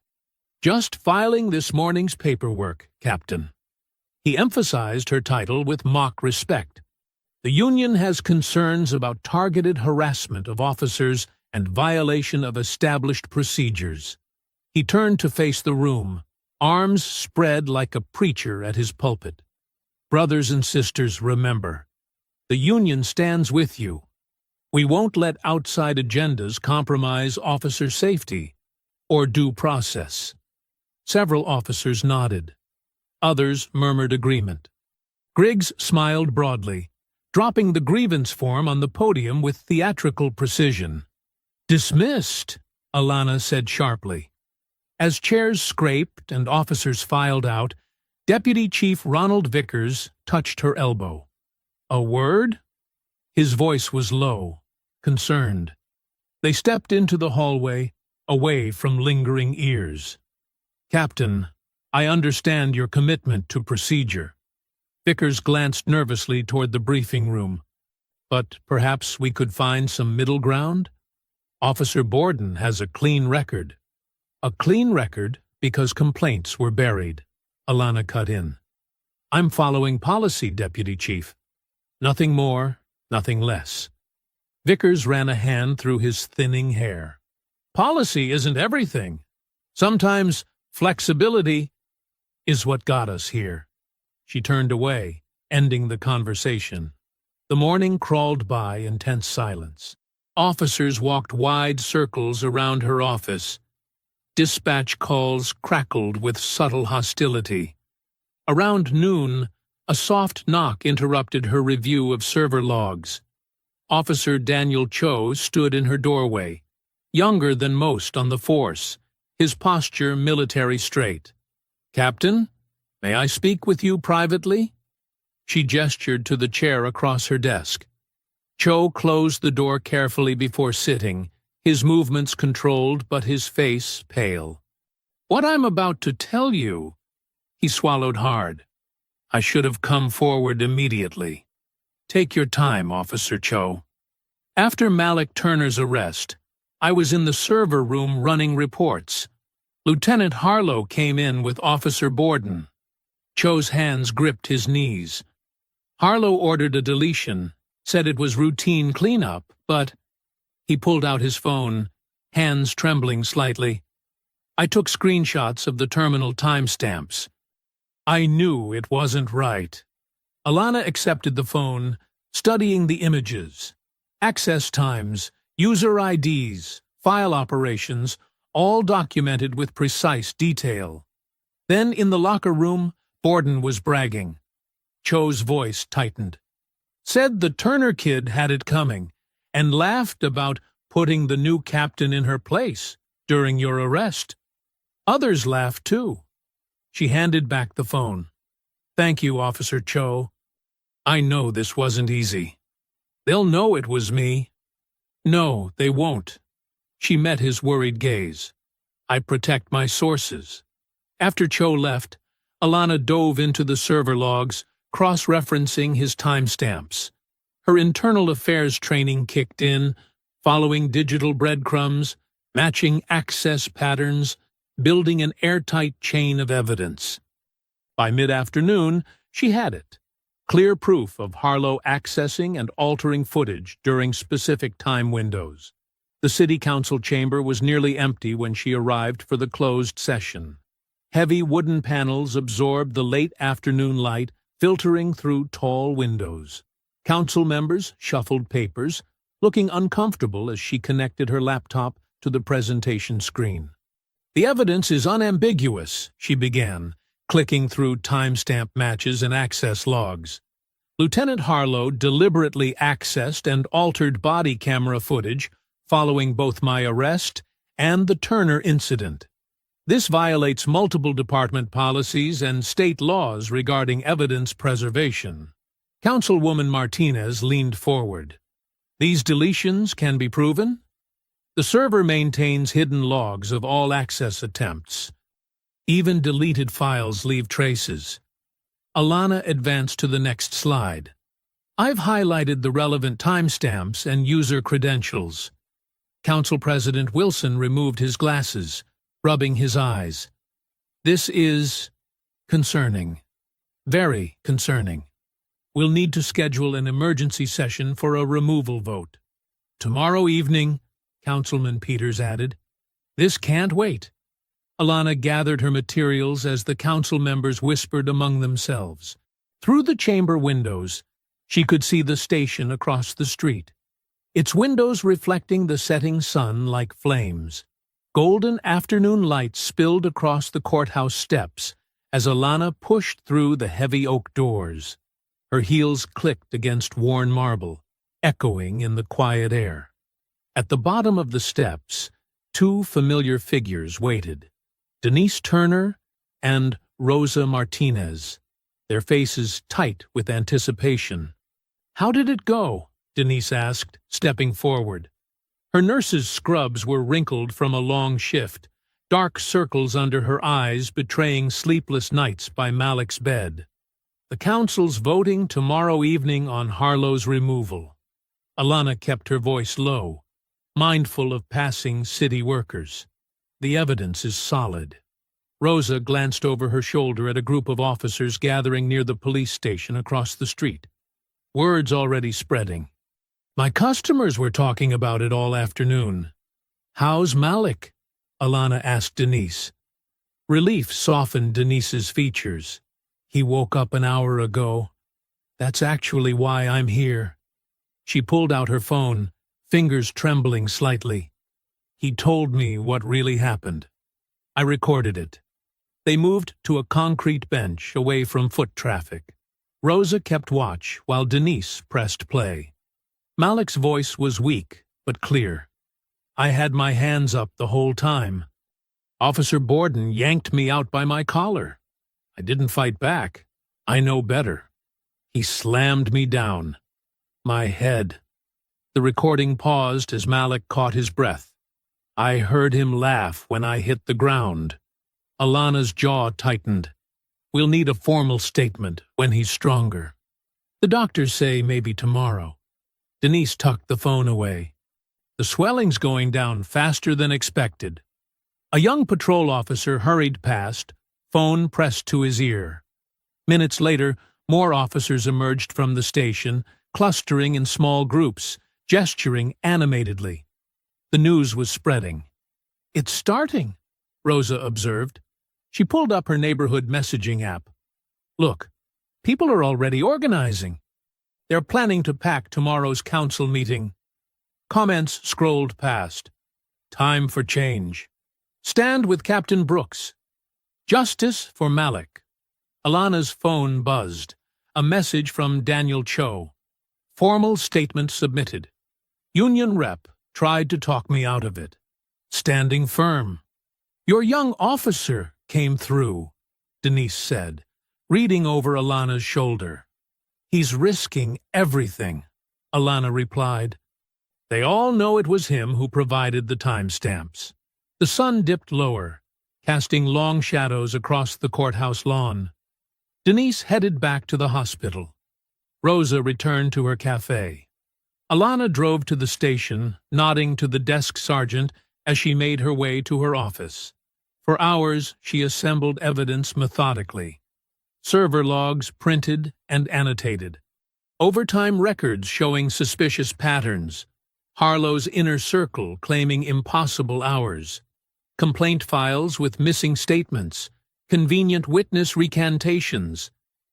Just filing this morning's paperwork, Captain. He emphasized her title with mock respect. The union has concerns about targeted harassment of officers and violation of established procedures. He turned to face the room, arms spread like a preacher at his pulpit. Brothers and sisters, remember, the union stands with you. We won't let outside agendas compromise officer safety or due process. Several officers nodded. Others murmured agreement. Griggs smiled broadly, dropping the grievance form on the podium with theatrical precision. "Dismissed," Alana said sharply. As chairs scraped and officers filed out, Deputy Chief Ronald Vickers touched her elbow. "A word?" His voice was low, concerned. They stepped into the hallway, away from lingering ears. "Captain, I understand your commitment to procedure." Vickers glanced nervously toward the briefing room. "But perhaps we could find some middle ground? Officer Borden has a clean record." "A clean record because complaints were buried," Alana cut in. "I'm following policy, Deputy Chief. Nothing more, nothing less." Vickers ran a hand through his thinning hair. "Policy isn't everything. Sometimes flexibility is what got us here." She turned away, ending the conversation. The morning crawled by in tense silence. Officers walked wide circles around her office. Dispatch calls crackled with subtle hostility. Around noon, a soft knock interrupted her review of server logs. Officer Daniel Cho stood in her doorway, younger than most on the force, his posture military straight. "Captain, may I speak with you privately?" She gestured to the chair across her desk. Cho closed the door carefully before sitting, his movements controlled but his face pale. "What I'm about to tell you," he swallowed hard. "I should have come forward immediately. Take your time, Officer Cho. After Malik Turner's arrest, I was in the server room running reports. Lieutenant Harlow came in with Officer Borden." Cho's hands gripped his knees. "Harlow ordered a deletion, said it was routine cleanup, but—" He pulled out his phone, hands trembling slightly. "I took screenshots of the terminal timestamps. I knew it wasn't right." Alana accepted the phone, studying the images. Access times, user IDs, file operations, all documented with precise detail. Then in the locker room, Borden was bragging. Cho's voice tightened. "Said the Turner kid had it coming, and laughed about putting the new captain in her place during your arrest. Others laughed too." She handed back the phone. "Thank you, Officer Cho. I know this wasn't easy. They'll know it was me." "No, they won't." She met his worried gaze. "I protect my sources." After Cho left, Alana dove into the server logs, cross-referencing his timestamps. Her internal affairs training kicked in, following digital breadcrumbs, matching access patterns, building an airtight chain of evidence. By mid-afternoon, she had it. Clear proof of Harlow accessing and altering footage during specific time windows. The city council chamber was nearly empty when she arrived for the closed session. Heavy wooden panels absorbed the late afternoon light filtering through tall windows. Council members shuffled papers, looking uncomfortable as she connected her laptop to the presentation screen. "The evidence is unambiguous," she began, clicking through timestamp matches and access logs. "Lieutenant Harlow deliberately accessed and altered body camera footage following both my arrest and the Turner incident. This violates multiple department policies and state laws regarding evidence preservation." Councilwoman Martinez leaned forward. "These deletions can be proven?" "The server maintains hidden logs of all access attempts. Even deleted files leave traces." Alana advanced to the next slide. "I've highlighted the relevant timestamps and user credentials." Council President Wilson removed his glasses, rubbing his eyes. "This is concerning. Very concerning. We'll need to schedule an emergency session for a removal vote." "Tomorrow evening," Councilman Peters added. "This can't wait." Alana gathered her materials as the council members whispered among themselves. Through the chamber windows, she could see the station across the street, its windows reflecting the setting sun like flames. Golden afternoon light spilled across the courthouse steps as Alana pushed through the heavy oak doors. Her heels clicked against worn marble, echoing in the quiet air. At the bottom of the steps, two familiar figures waited: Denise Turner and Rosa Martinez, their faces tight with anticipation. "How did it go?" Denise asked, stepping forward. Her nurse's scrubs were wrinkled from a long shift, dark circles under her eyes betraying sleepless nights by Malik's bed. "The council's voting tomorrow evening on Harlow's removal." Alana kept her voice low, mindful of passing city workers. "The evidence is solid." Rosa glanced over her shoulder at a group of officers gathering near the police station across the street. Word's already spreading. "My customers were talking about it all afternoon." "How's Malik?" Alana asked Denise. Relief softened Denise's features. "He woke up an hour ago. That's actually why I'm here." She pulled out her phone, fingers trembling slightly. "He told me what really happened. I recorded it." They moved to a concrete bench away from foot traffic. Rosa kept watch while Denise pressed play. Malik's voice was weak but clear. "I had my hands up the whole time. Officer Borden yanked me out by my collar. I didn't fight back. I know better. He slammed me down. My head." The recording paused as Malik caught his breath. "I heard him laugh when I hit the ground." Alana's jaw tightened. "We'll need a formal statement when he's stronger." "The doctors say maybe tomorrow." Denise tucked the phone away. "The swelling's going down faster than expected." A young patrol officer hurried past, phone pressed to his ear. Minutes later, more officers emerged from the station, clustering in small groups, gesturing animatedly. The news was spreading. "It's starting," Rosa observed. She pulled up her neighborhood messaging app. "Look, people are already organizing. They're planning to pack tomorrow's council meeting." Comments scrolled past. "Time for change." "Stand with Captain Brooks." "Justice for Malik." Alana's phone buzzed. A message from Daniel Cho. "Formal statement submitted. Union rep tried to talk me out of it. Standing firm." "Your young officer came through," Denise said, reading over Alana's shoulder. "He's risking everything," Alana replied. They all know it was him who provided the timestamps. The sun dipped lower, casting long shadows across the courthouse lawn. Denise headed back to the hospital. Rosa returned to her cafe. Alana drove to the station, nodding to the desk sergeant as she made her way to her office. For hours, she assembled evidence methodically. Server logs printed and annotated. Overtime records showing suspicious patterns. Harlow's inner circle claiming impossible hours. Complaint files with missing statements. Convenient witness recantations.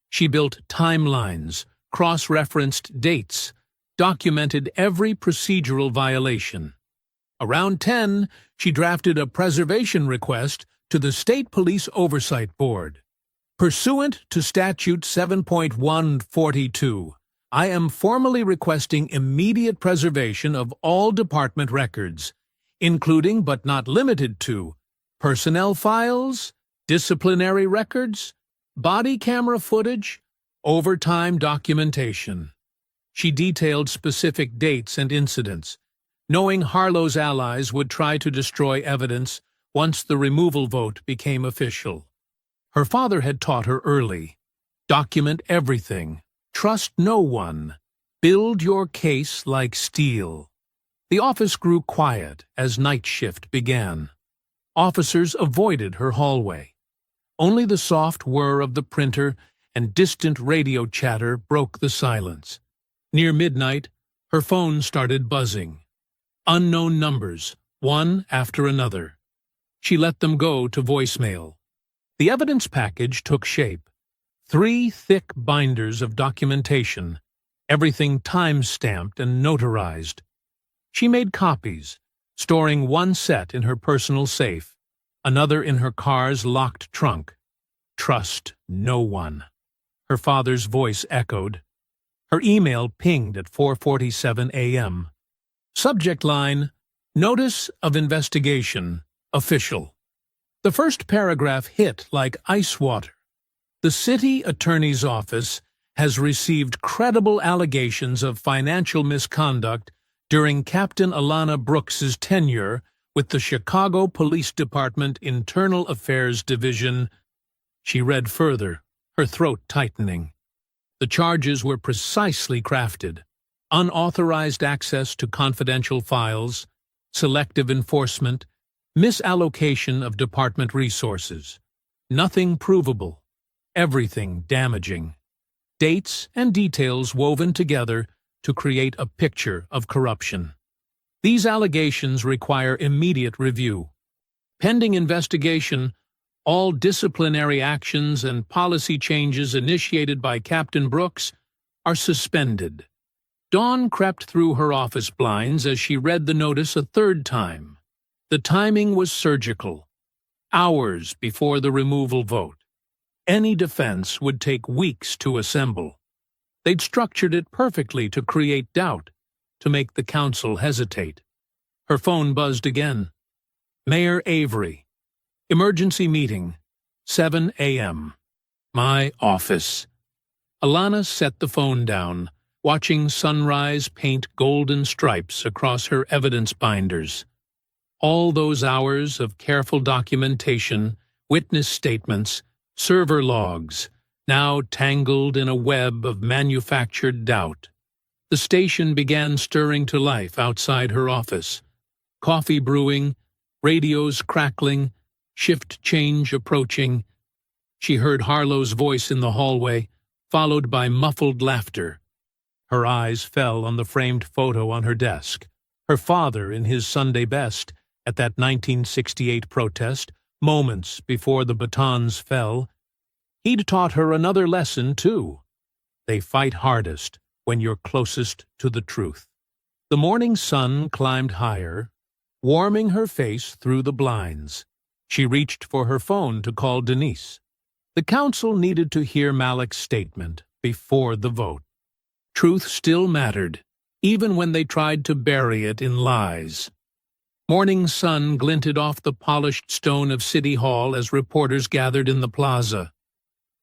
She built timelines, cross-referenced dates, documented every procedural violation. Around 10, she drafted a preservation request to the State Police Oversight Board. Pursuant to Statute 7.142, I am formally requesting immediate preservation of all department records, including but not limited to personnel files, disciplinary records, body camera footage, overtime documentation. She detailed specific dates and incidents, knowing Harlow's allies would try to destroy evidence once the removal vote became official. Her father had taught her early. Document everything. Trust no one. Build your case like steel. The office grew quiet as night shift began. Officers avoided her hallway. Only the soft whir of the printer and distant radio chatter broke the silence. Near midnight, her phone started buzzing. Unknown numbers, one after another. She let them go to voicemail. The evidence package took shape. 3 thick binders of documentation, everything time-stamped and notarized. She made copies, storing one set in her personal safe, another in her car's locked trunk. Trust no one. Her father's voice echoed. Her email pinged at 4:47 a.m. Subject line, Notice of Investigation, Official. The first paragraph hit like ice water. The city attorney's office has received credible allegations of financial misconduct during Captain Alana Brooks's tenure with the Chicago Police Department Internal Affairs Division. She read further, her throat tightening. The charges were precisely crafted. Unauthorized access to confidential files, selective enforcement, misallocation of department resources. Nothing provable. Everything damaging. Dates and details woven together to create a picture of corruption. These allegations require immediate review. Pending investigation, all disciplinary actions and policy changes initiated by Captain Brooks are suspended. Dawn crept through her office blinds as she read the notice a third time. The timing was surgical. Hours before the removal vote. Any defense would take weeks to assemble. They'd structured it perfectly to create doubt, to make the council hesitate. Her phone buzzed again. Mayor Avery. Emergency meeting. 7 a.m. My office. Alana set the phone down, watching sunrise paint golden stripes across her evidence binders. All those hours of careful documentation, witness statements, server logs, now tangled in a web of manufactured doubt. The station began stirring to life outside her office. Coffee brewing, radios crackling, shift change approaching. She heard Harlow's voice in the hallway, followed by muffled laughter. Her eyes fell on the framed photo on her desk. Her father in his Sunday best at that 1968 protest, moments before the batons fell. He'd taught her another lesson, too. They fight hardest when you're closest to the truth. The morning sun climbed higher, warming her face through the blinds. She reached for her phone to call Denise. The council needed to hear Malik's statement before the vote. Truth still mattered, even when they tried to bury it in lies. Morning sun glinted off the polished stone of City Hall as reporters gathered in the plaza.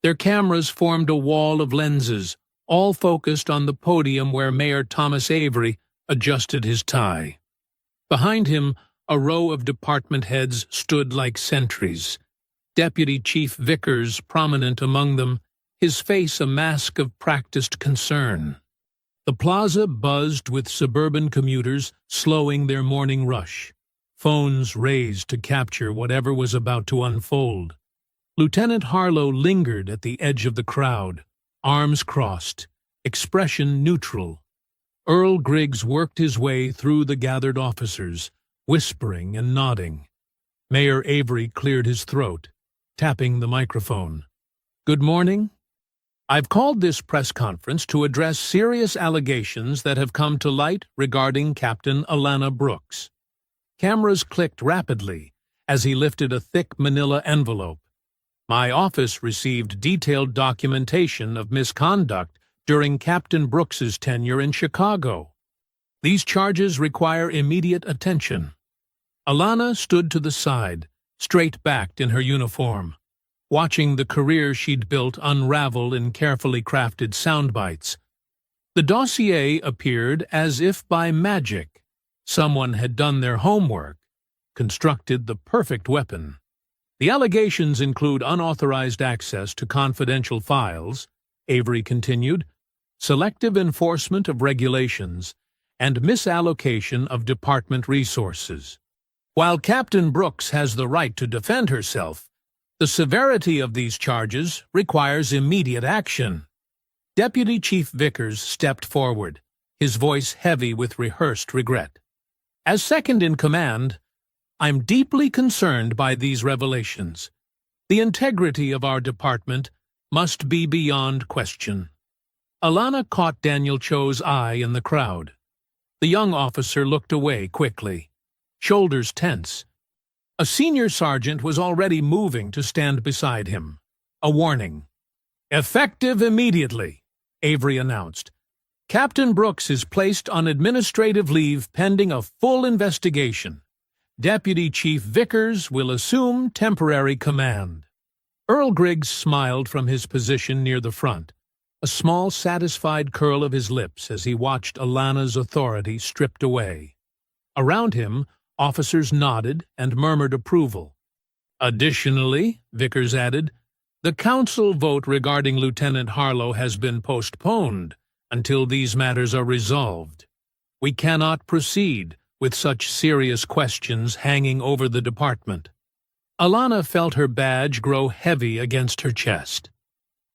Their cameras formed a wall of lenses, all focused on the podium where Mayor Thomas Avery adjusted his tie. Behind him, a row of department heads stood like sentries. Deputy Chief Vickers prominent among them, his face a mask of practiced concern. The plaza buzzed with suburban commuters slowing their morning rush. Phones raised to capture whatever was about to unfold. Lieutenant Harlow lingered at the edge of the crowd, arms crossed, expression neutral. Earl Griggs worked his way through the gathered officers, whispering and nodding. Mayor Avery cleared his throat, tapping the microphone. "Good morning. I've called this press conference to address serious allegations that have come to light regarding Captain Alana Brooks. Cameras clicked rapidly as he lifted a thick manila envelope. My office received detailed documentation of misconduct during Captain Brooks's tenure in Chicago. These charges require immediate attention. Alana stood to the side, straight-backed in her uniform, watching the career she'd built unravel in carefully crafted soundbites. The dossier appeared as if by magic. Someone had done their homework, constructed the perfect weapon. The allegations include unauthorized access to confidential files, Avery continued, selective enforcement of regulations, and misallocation of department resources. While Captain Brooks has the right to defend herself, the severity of these charges requires immediate action. Deputy Chief Vickers stepped forward, his voice heavy with rehearsed regret. As second in command, I'm deeply concerned by these revelations. The integrity of our department must be beyond question. Alana caught Daniel Cho's eye in the crowd. The young officer looked away quickly, shoulders tense. A senior sergeant was already moving to stand beside him. A warning. "Effective immediately," Avery announced. "Captain Brooks is placed on administrative leave pending a full investigation. Deputy Chief Vickers will assume temporary command." Earl Griggs smiled from his position near the front, a small satisfied curl of his lips as he watched Alana's authority stripped away. Around him, officers nodded and murmured approval. "Additionally," Vickers added, "the council vote regarding Lieutenant Harlow has been postponed until these matters are resolved. We cannot proceed with such serious questions hanging over the department." Alana felt her badge grow heavy against her chest.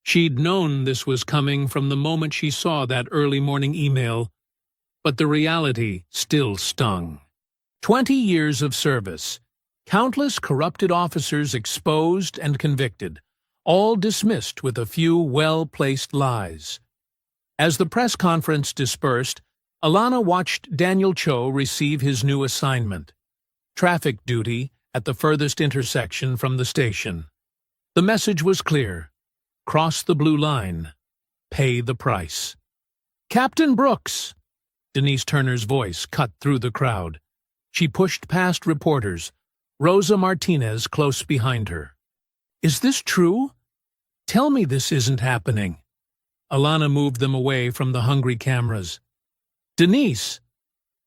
She'd known this was coming from the moment she saw that early morning email, but the reality still stung. 20 years of service, countless corrupted officers exposed and convicted, all dismissed with a few well-placed lies. As the press conference dispersed, Alana watched Daniel Cho receive his new assignment, traffic duty at the furthest intersection from the station. The message was clear: cross the blue line, pay the price. "Captain Brooks!" Denise Turner's voice cut through the crowd. She pushed past reporters, Rosa Martinez close behind her. "Is this true? Tell me this isn't happening." Alana moved them away from the hungry cameras. "Denise!"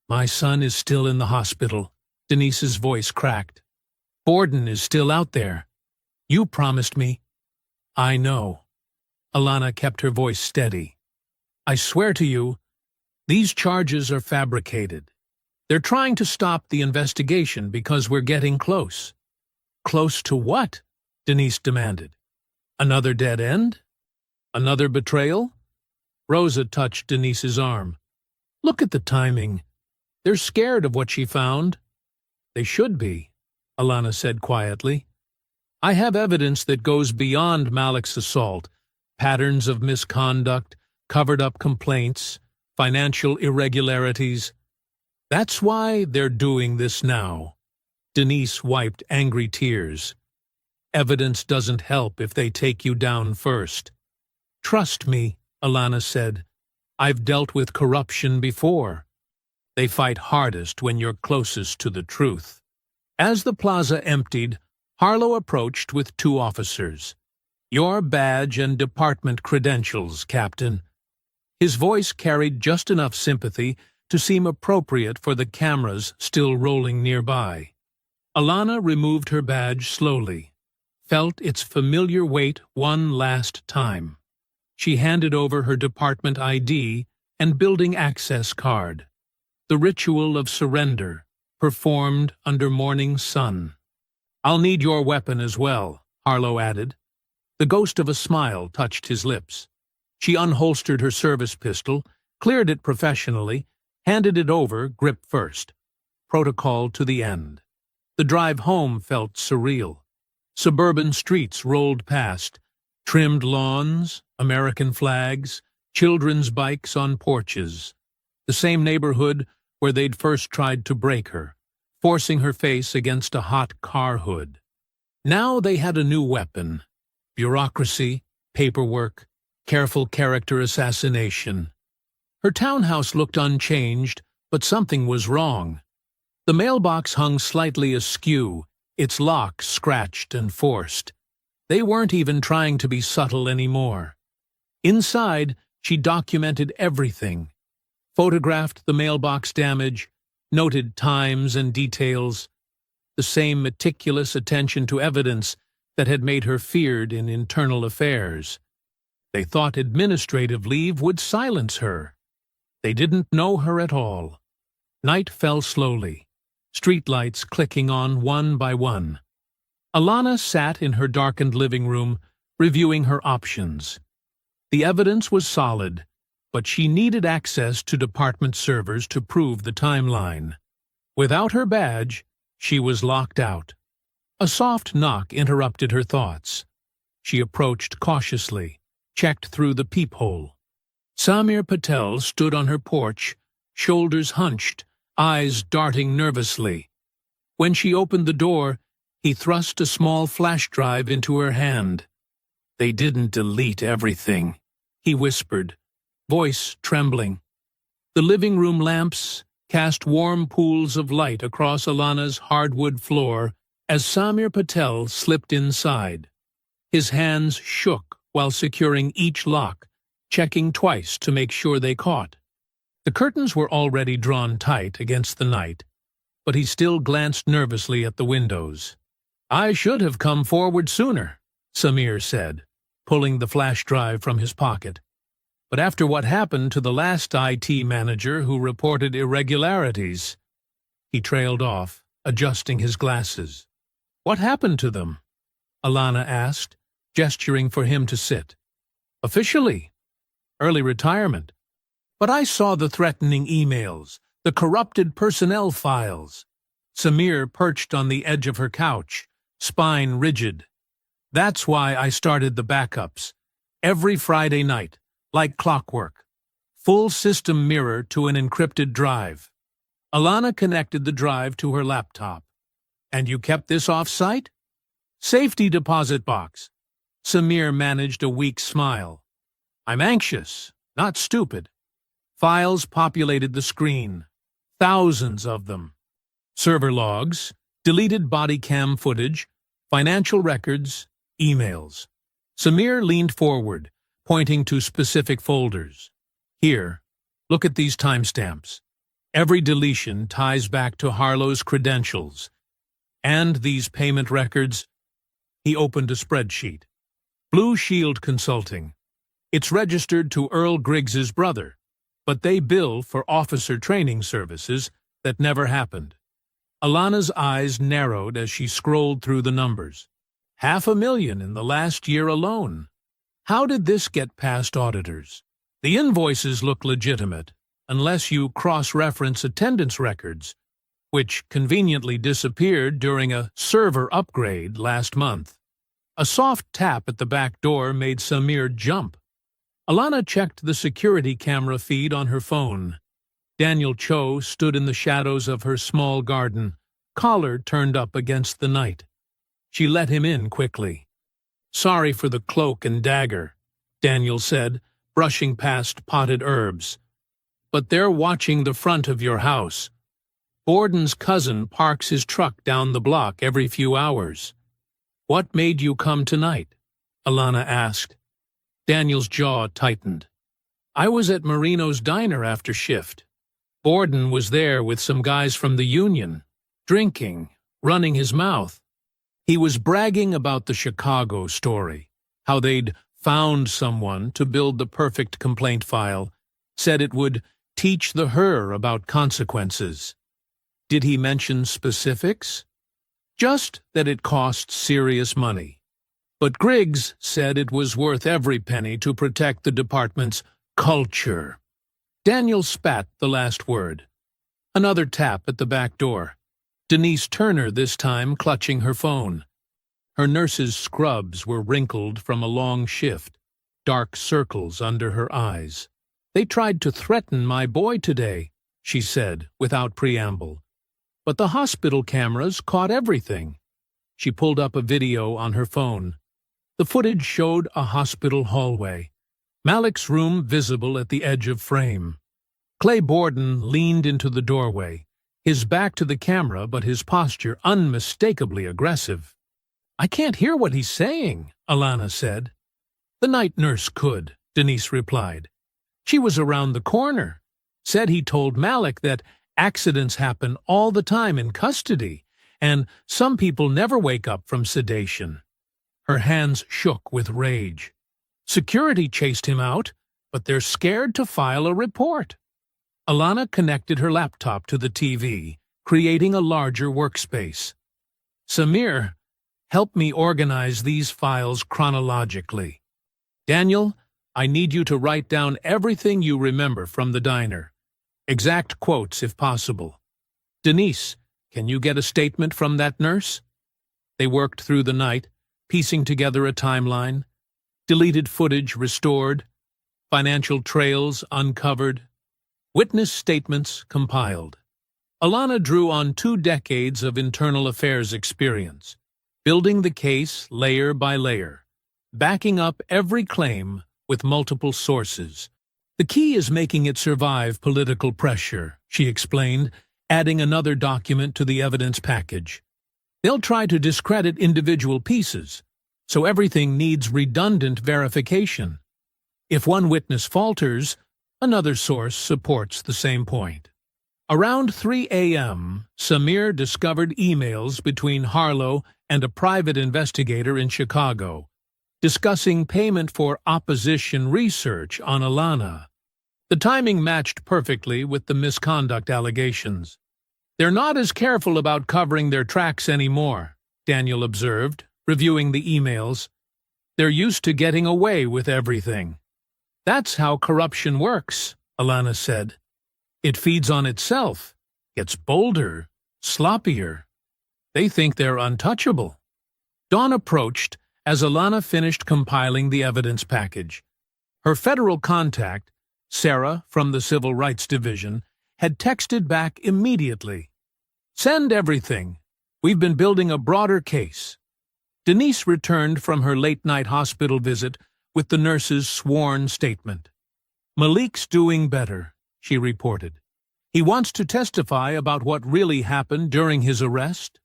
"My son is still in the hospital," Denise's voice cracked. "Borden is still out there. You promised me." "I know." Alana kept her voice steady. "I swear to you, these charges are fabricated. They're trying to stop the investigation because we're getting close." "Close to what?" Denise demanded. "Another dead end? Another betrayal?" Rosa touched Denise's arm. "Look at the timing. They're scared of what she found." "They should be," Alana said quietly. "I have evidence that goes beyond Malik's assault, patterns of misconduct, covered-up complaints, financial irregularities. That's why they're doing this now." Denise wiped angry tears. "Evidence doesn't help if they take you down first." "Trust me," Alana said. "I've dealt with corruption before. They fight hardest when you're closest to the truth." As the plaza emptied, Harlow approached with 2 officers. "Your badge and department credentials, Captain." His voice carried just enough sympathy to seem appropriate for the cameras still rolling nearby. Alana removed her badge slowly, felt its familiar weight one last time. She handed over her department ID and building access card. The ritual of surrender, performed under morning sun. "I'll need your weapon as well," Harlow added. The ghost of a smile touched his lips. She unholstered her service pistol, cleared it professionally, handed it over, grip first. Protocol to the end. The drive home felt surreal. Suburban streets rolled past, Trimmed lawns, American flags, children's bikes on porches. The same neighborhood where they'd first tried to break her, forcing her face against a hot car hood. Now they had a new weapon: bureaucracy, paperwork, careful character assassination. Her townhouse looked unchanged, but something was wrong. The mailbox hung slightly askew, its lock scratched and forced. They weren't even trying to be subtle anymore. Inside, she documented everything. Photographed the mailbox damage, noted times and details, the same meticulous attention to evidence that had made her feared in internal affairs. They thought administrative leave would silence her. They didn't know her at all. Night fell slowly, streetlights clicking on one by one. Alana sat in her darkened living room, reviewing her options. The evidence was solid, but she needed access to department servers to prove the timeline. Without her badge, she was locked out. A soft knock interrupted her thoughts. She approached cautiously, checked through the peephole. Samir Patel stood on her porch, shoulders hunched, eyes darting nervously. When she opened the door, he thrust a small flash drive into her hand. "They didn't delete everything," he whispered, voice trembling. The living room lamps cast warm pools of light across Alana's hardwood floor as Samir Patel slipped inside. His hands shook while securing each lock, checking twice to make sure they caught. The curtains were already drawn tight against the night, but he still glanced nervously at the windows. "I should have come forward sooner," Samir said, pulling the flash drive from his pocket. "But after what happened to the last IT manager who reported irregularities—" He trailed off, adjusting his glasses. "What happened to them?" Alana asked, gesturing for him to sit. "Officially, early retirement. But I saw the threatening emails, the corrupted personnel files." Samir perched on the edge of her couch, spine rigid. "That's why I started the backups. Every Friday night, like clockwork. Full system mirror to an encrypted drive." Alana connected the drive to her laptop. "And you kept this off-site?" "Safety deposit box." Samir managed a weak smile. "I'm anxious, not stupid." Files populated the screen. Thousands of them. Server logs, deleted body cam footage, financial records, emails. Samir leaned forward, pointing to specific folders. "Here, look at these timestamps. Every deletion ties back to Harlow's credentials. And these payment records." He opened a spreadsheet. "Blue Shield Consulting. It's registered to Earl Griggs's brother, but they bill for officer training services that never happened." Alana's eyes narrowed as she scrolled through the numbers. $500,000 in the last year alone. How did this get past auditors? The invoices look legitimate, unless you cross-reference attendance records, which conveniently disappeared during a server upgrade last month. A soft tap at the back door made Samir jump. Alana checked the security camera feed on her phone. Daniel Cho stood in the shadows of her small garden, collar turned up against the night. She let him in quickly. "Sorry for the cloak and dagger," Daniel said, brushing past potted herbs. "But they're watching the front of your house. Borden's cousin parks his truck down the block every few hours." "What made you come tonight?" Alana asked. Daniel's jaw tightened. "I was at Marino's diner after shift. Borden was there with some guys from the union, drinking, running his mouth. He was bragging about the Chicago story, how they'd found someone to build the perfect complaint file, said it would teach the her about consequences." "Did he mention specifics?" "Just that it cost serious money. But Griggs said it was worth every penny to protect the department's culture." Daniel spat the last word. Another tap at the back door. Denise Turner this time clutching her phone. Her nurse's scrubs were wrinkled from a long shift, dark circles under her eyes. "They tried to threaten my boy today," she said, without preamble. "But the hospital cameras caught everything." She pulled up a video on her phone. The footage showed a hospital hallway, Malik's room visible at the edge of frame. Clay Borden leaned into the doorway, his back to the camera but his posture unmistakably aggressive. "I can't hear what he's saying," Alana said. "The night nurse could," Denise replied. "She was around the corner. Said he told Malik that accidents happen all the time in custody, and some people never wake up from sedation." Her hands shook with rage. "Security chased him out, but they're scared to file a report." Alana connected her laptop to the TV, creating a larger workspace. "Samir, help me organize these files chronologically. Daniel, I need you to write down everything you remember from the diner. Exact quotes if possible. Denise, can you get a statement from that nurse?" They worked through the night, piecing together a timeline. Deleted footage restored, financial trails uncovered, witness statements compiled. Alana drew on 2 decades of internal affairs experience, building the case layer by layer, backing up every claim with multiple sources. "The key is making it survive political pressure," she explained, adding another document to the evidence package. "They'll try to discredit individual pieces, so everything needs redundant verification. If one witness falters, another source supports the same point." Around 3 a.m., Samir discovered emails between Harlow and a private investigator in Chicago, discussing payment for opposition research on Alana. The timing matched perfectly with the misconduct allegations. "They're not as careful about covering their tracks anymore," Daniel observed, reviewing the emails. "They're used to getting away with everything." "That's how corruption works," Alana said. "It feeds on itself, gets bolder, sloppier. They think they're untouchable." Dawn approached as Alana finished compiling the evidence package. Her federal contact, Sarah from the Civil Rights Division, had texted back immediately. "Send everything. We've been building a broader case." Denise returned from her late-night hospital visit with the nurse's sworn statement. "Malik's doing better," she reported. "He wants to testify about what really happened during his arrest."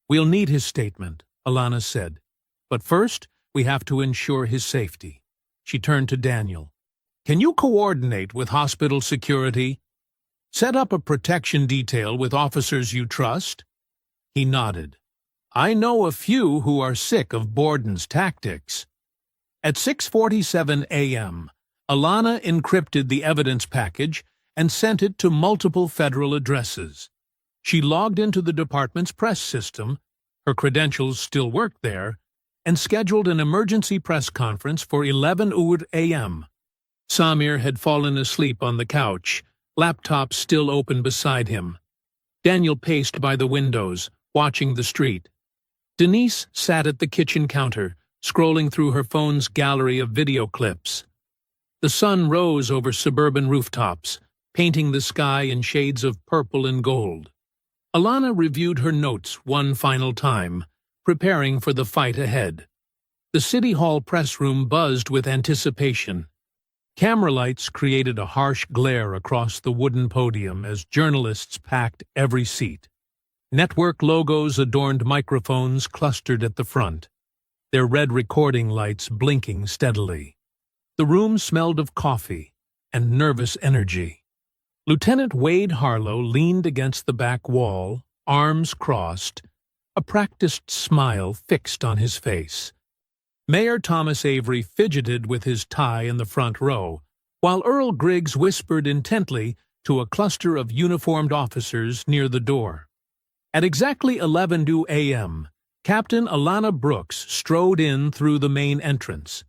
"We'll need his statement," Alana said. "But first, we have to ensure his safety." She turned to Daniel. "Can you coordinate with hospital security? Set up a protection detail with officers you trust?" He nodded. "I know a few who are sick of Borden's tactics." At 6:47 a.m., Alana encrypted the evidence package and sent it to multiple federal addresses. She logged into the department's press system, her credentials still worked there, and scheduled an emergency press conference for 11 a.m. Samir had fallen asleep on the couch, laptop still open beside him. Daniel paced by the windows, watching the street. Denise sat at the kitchen counter, scrolling through her phone's gallery of video clips. The sun rose over suburban rooftops, painting the sky in shades of purple and gold. Alana reviewed her notes one final time, preparing for the fight ahead. The City Hall press room buzzed with anticipation. Camera lights created a harsh glare across the wooden podium as journalists packed every seat. Network logos adorned microphones clustered at the front, their red recording lights blinking steadily. The room smelled of coffee and nervous energy. Lieutenant Wade Harlow leaned against the back wall, arms crossed, a practiced smile fixed on his face. Mayor Thomas Avery fidgeted with his tie in the front row, while Earl Griggs whispered intently to a cluster of uniformed officers near the door. At exactly 11 a.m., Captain Alana Brooks strode in through the main entrance.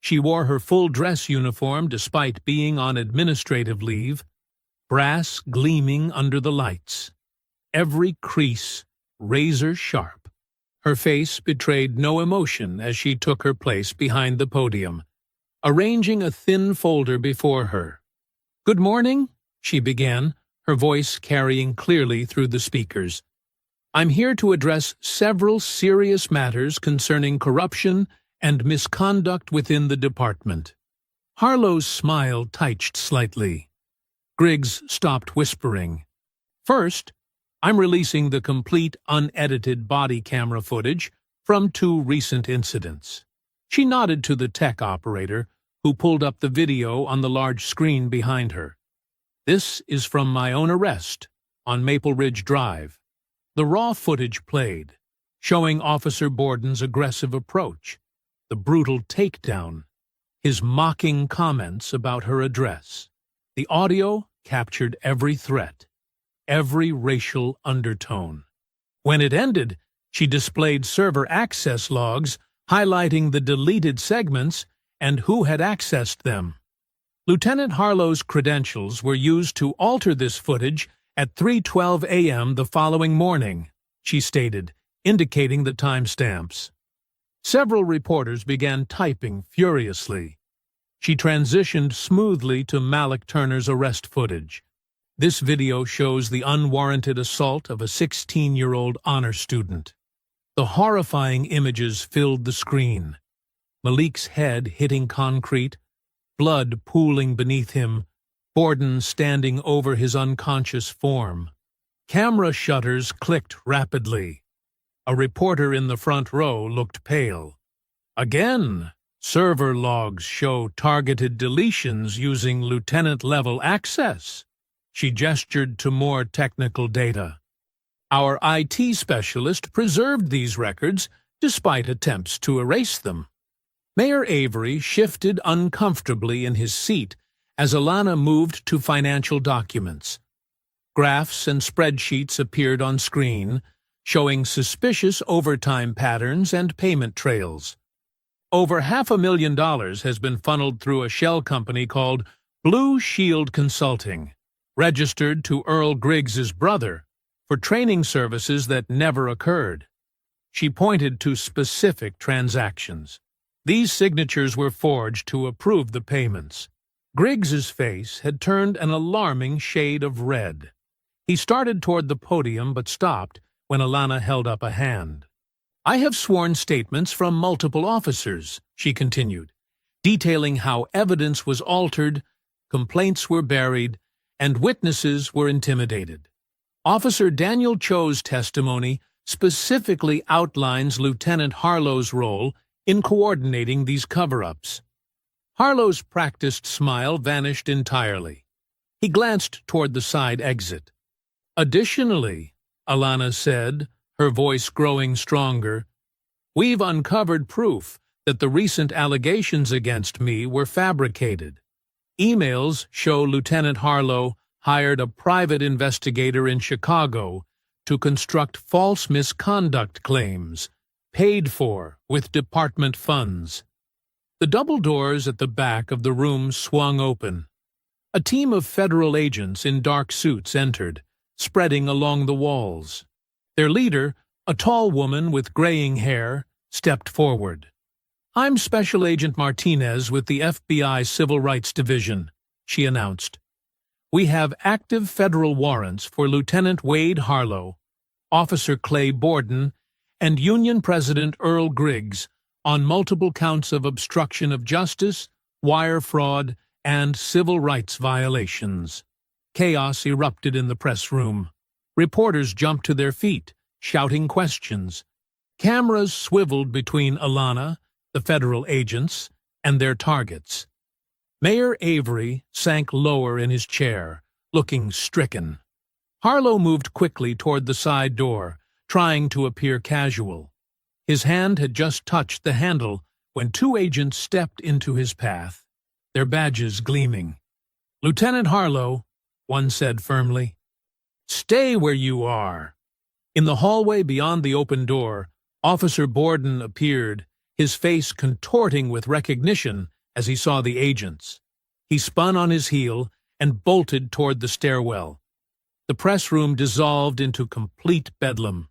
She wore her full dress uniform despite being on administrative leave, brass gleaming under the lights, every crease razor sharp. Her face betrayed no emotion as she took her place behind the podium, arranging a thin folder before her. "Good morning," she began, her voice carrying clearly through the speakers. "I'm here to address several serious matters concerning corruption and misconduct within the department." Harlow's smile tightened slightly. Griggs stopped whispering. "First, I'm releasing the complete, unedited body camera footage from 2 recent incidents." She nodded to the tech operator, who pulled up the video on the large screen behind her. "This is from my own arrest on Maple Ridge Drive." The raw footage played, showing Officer Borden's aggressive approach, the brutal takedown, his mocking comments about her address. The audio captured every threat, every racial undertone. When it ended, she displayed server access logs highlighting the deleted segments and who had accessed them. Lieutenant Harlow's credentials were used to alter this footage at 3:12 a.m. the following morning, she stated, indicating the timestamps. Several reporters began typing furiously. She transitioned smoothly to Malik Turner's arrest footage. This video shows the unwarranted assault of a 16-year-old honor student. The horrifying images filled the screen. Malik's head hitting concrete, blood pooling beneath him, Borden standing over his unconscious form. Camera shutters clicked rapidly. A reporter in the front row looked pale. Again, server logs show targeted deletions using lieutenant-level access. She gestured to more technical data. Our IT specialist preserved these records despite attempts to erase them. Mayor Avery shifted uncomfortably in his seat as Alana moved to financial documents. Graphs and spreadsheets appeared on screen, showing suspicious overtime patterns and payment trails. Over $500,000 has been funneled through a shell company called Blue Shield Consulting, registered to Earl Griggs's brother, for training services that never occurred. She pointed to specific transactions. These signatures were forged to approve the payments. Griggs's face had turned an alarming shade of red. He started toward the podium but stopped when Alana held up a hand. "I have sworn statements from multiple officers," she continued, detailing how evidence was altered, complaints were buried, and witnesses were intimidated. Officer Daniel Cho's testimony specifically outlines Lieutenant Harlow's role in coordinating these cover-ups. Harlow's practiced smile vanished entirely. He glanced toward the side exit. "Additionally," Alana said, her voice growing stronger, "we've uncovered proof that the recent allegations against me were fabricated. Emails show Lieutenant Harlow hired a private investigator in Chicago to construct false misconduct claims, paid for with department funds." The double doors at the back of the room swung open. A team of federal agents in dark suits entered, spreading along the walls. Their leader, a tall woman with graying hair, stepped forward. "I'm Special Agent Martinez with the FBI Civil Rights Division," she announced. "We have active federal warrants for Lieutenant Wade Harlow, Officer Clay Borden, and Union President Earl Griggs on multiple counts of obstruction of justice, wire fraud, and civil rights violations." Chaos erupted in the press room. Reporters jumped to their feet, shouting questions. Cameras swiveled between Alana, the federal agents, and their targets. Mayor Avery sank lower in his chair, looking stricken. Harlow moved quickly toward the side door, trying to appear casual. His hand had just touched the handle when 2 agents stepped into his path, their badges gleaming. "Lieutenant Harlow," one said firmly, "stay where you are." In the hallway beyond the open door, Officer Borden appeared, his face contorting with recognition as he saw the agents. He spun on his heel and bolted toward the stairwell. The press room dissolved into complete bedlam.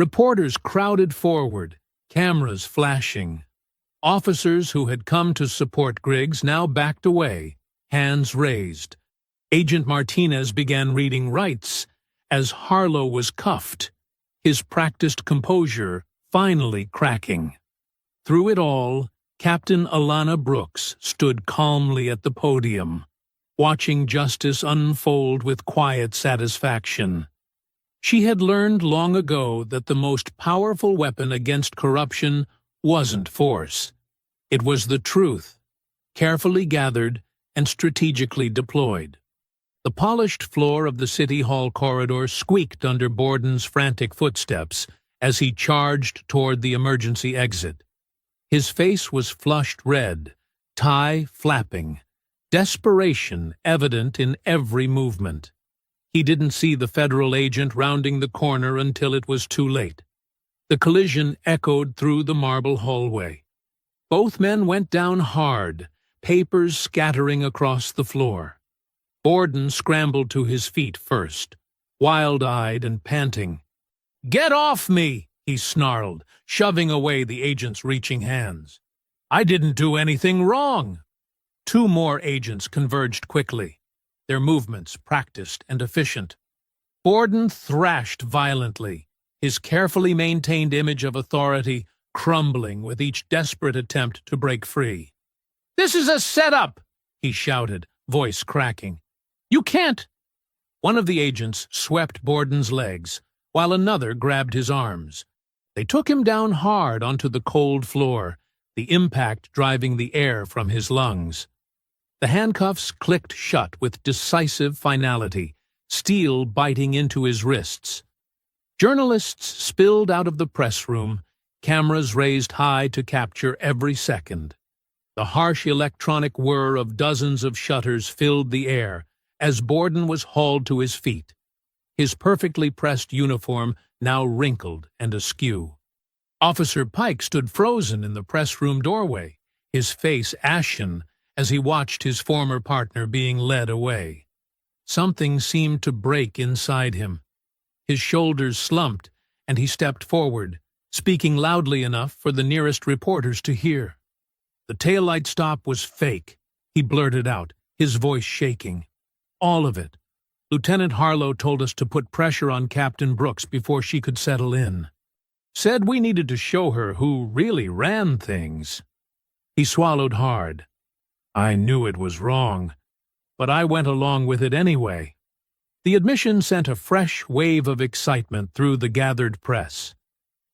Reporters crowded forward, cameras flashing. Officers who had come to support Griggs now backed away, hands raised. Agent Martinez began reading rights as Harlow was cuffed, his practiced composure finally cracking. Through it all, Captain Alana Brooks stood calmly at the podium, watching justice unfold with quiet satisfaction. She had learned long ago that the most powerful weapon against corruption wasn't force. It was the truth, carefully gathered and strategically deployed. The polished floor of the City Hall corridor squeaked under Borden's frantic footsteps as he charged toward the emergency exit. His face was flushed red, tie flapping, desperation evident in every movement. He didn't see the federal agent rounding the corner until it was too late. The collision echoed through the marble hallway. Both men went down hard, papers scattering across the floor. Borden scrambled to his feet first, wild-eyed and panting. "Get off me!" he snarled, shoving away the agent's reaching hands. "I didn't do anything wrong." Two more agents converged quickly, their movements practiced and efficient. Borden thrashed violently, his carefully maintained image of authority crumbling with each desperate attempt to break free. "This is a setup!" he shouted, voice cracking. "You can't!" One of the agents swept Borden's legs, while another grabbed his arms. They took him down hard onto the cold floor, the impact driving the air from his lungs. The handcuffs clicked shut with decisive finality, steel biting into his wrists. Journalists spilled out of the press room, cameras raised high to capture every second. The harsh electronic whir of dozens of shutters filled the air as Borden was hauled to his feet, his perfectly pressed uniform now wrinkled and askew. Officer Pike stood frozen in the press room doorway, his face ashen as he watched his former partner being led away. Something seemed to break inside him. His shoulders slumped, and he stepped forward, speaking loudly enough for the nearest reporters to hear. "The taillight stop was fake," he blurted out, his voice shaking. "All of it. Lieutenant Harlow told us to put pressure on Captain Brooks before she could settle in. Said we needed to show her who really ran things." He swallowed hard. "I knew it was wrong, but I went along with it anyway." The admission sent a fresh wave of excitement through the gathered press.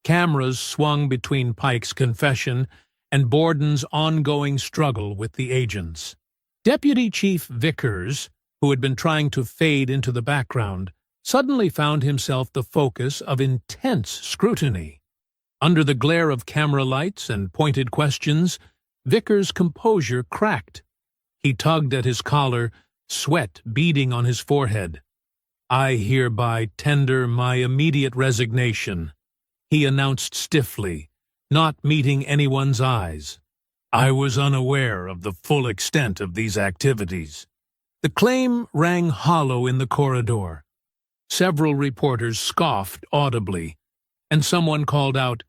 Cameras swung between Pike's confession and Borden's ongoing struggle with the agents. Deputy Chief Vickers, who had been trying to fade into the background, suddenly found himself the focus of intense scrutiny. Under the glare of camera lights and pointed questions, Vickers' composure cracked. He tugged at his collar, sweat beading on his forehead. "I hereby tender my immediate resignation," he announced stiffly, not meeting anyone's eyes. "I was unaware of the full extent of these activities." The claim rang hollow in the corridor. Several reporters scoffed audibly, and someone called out,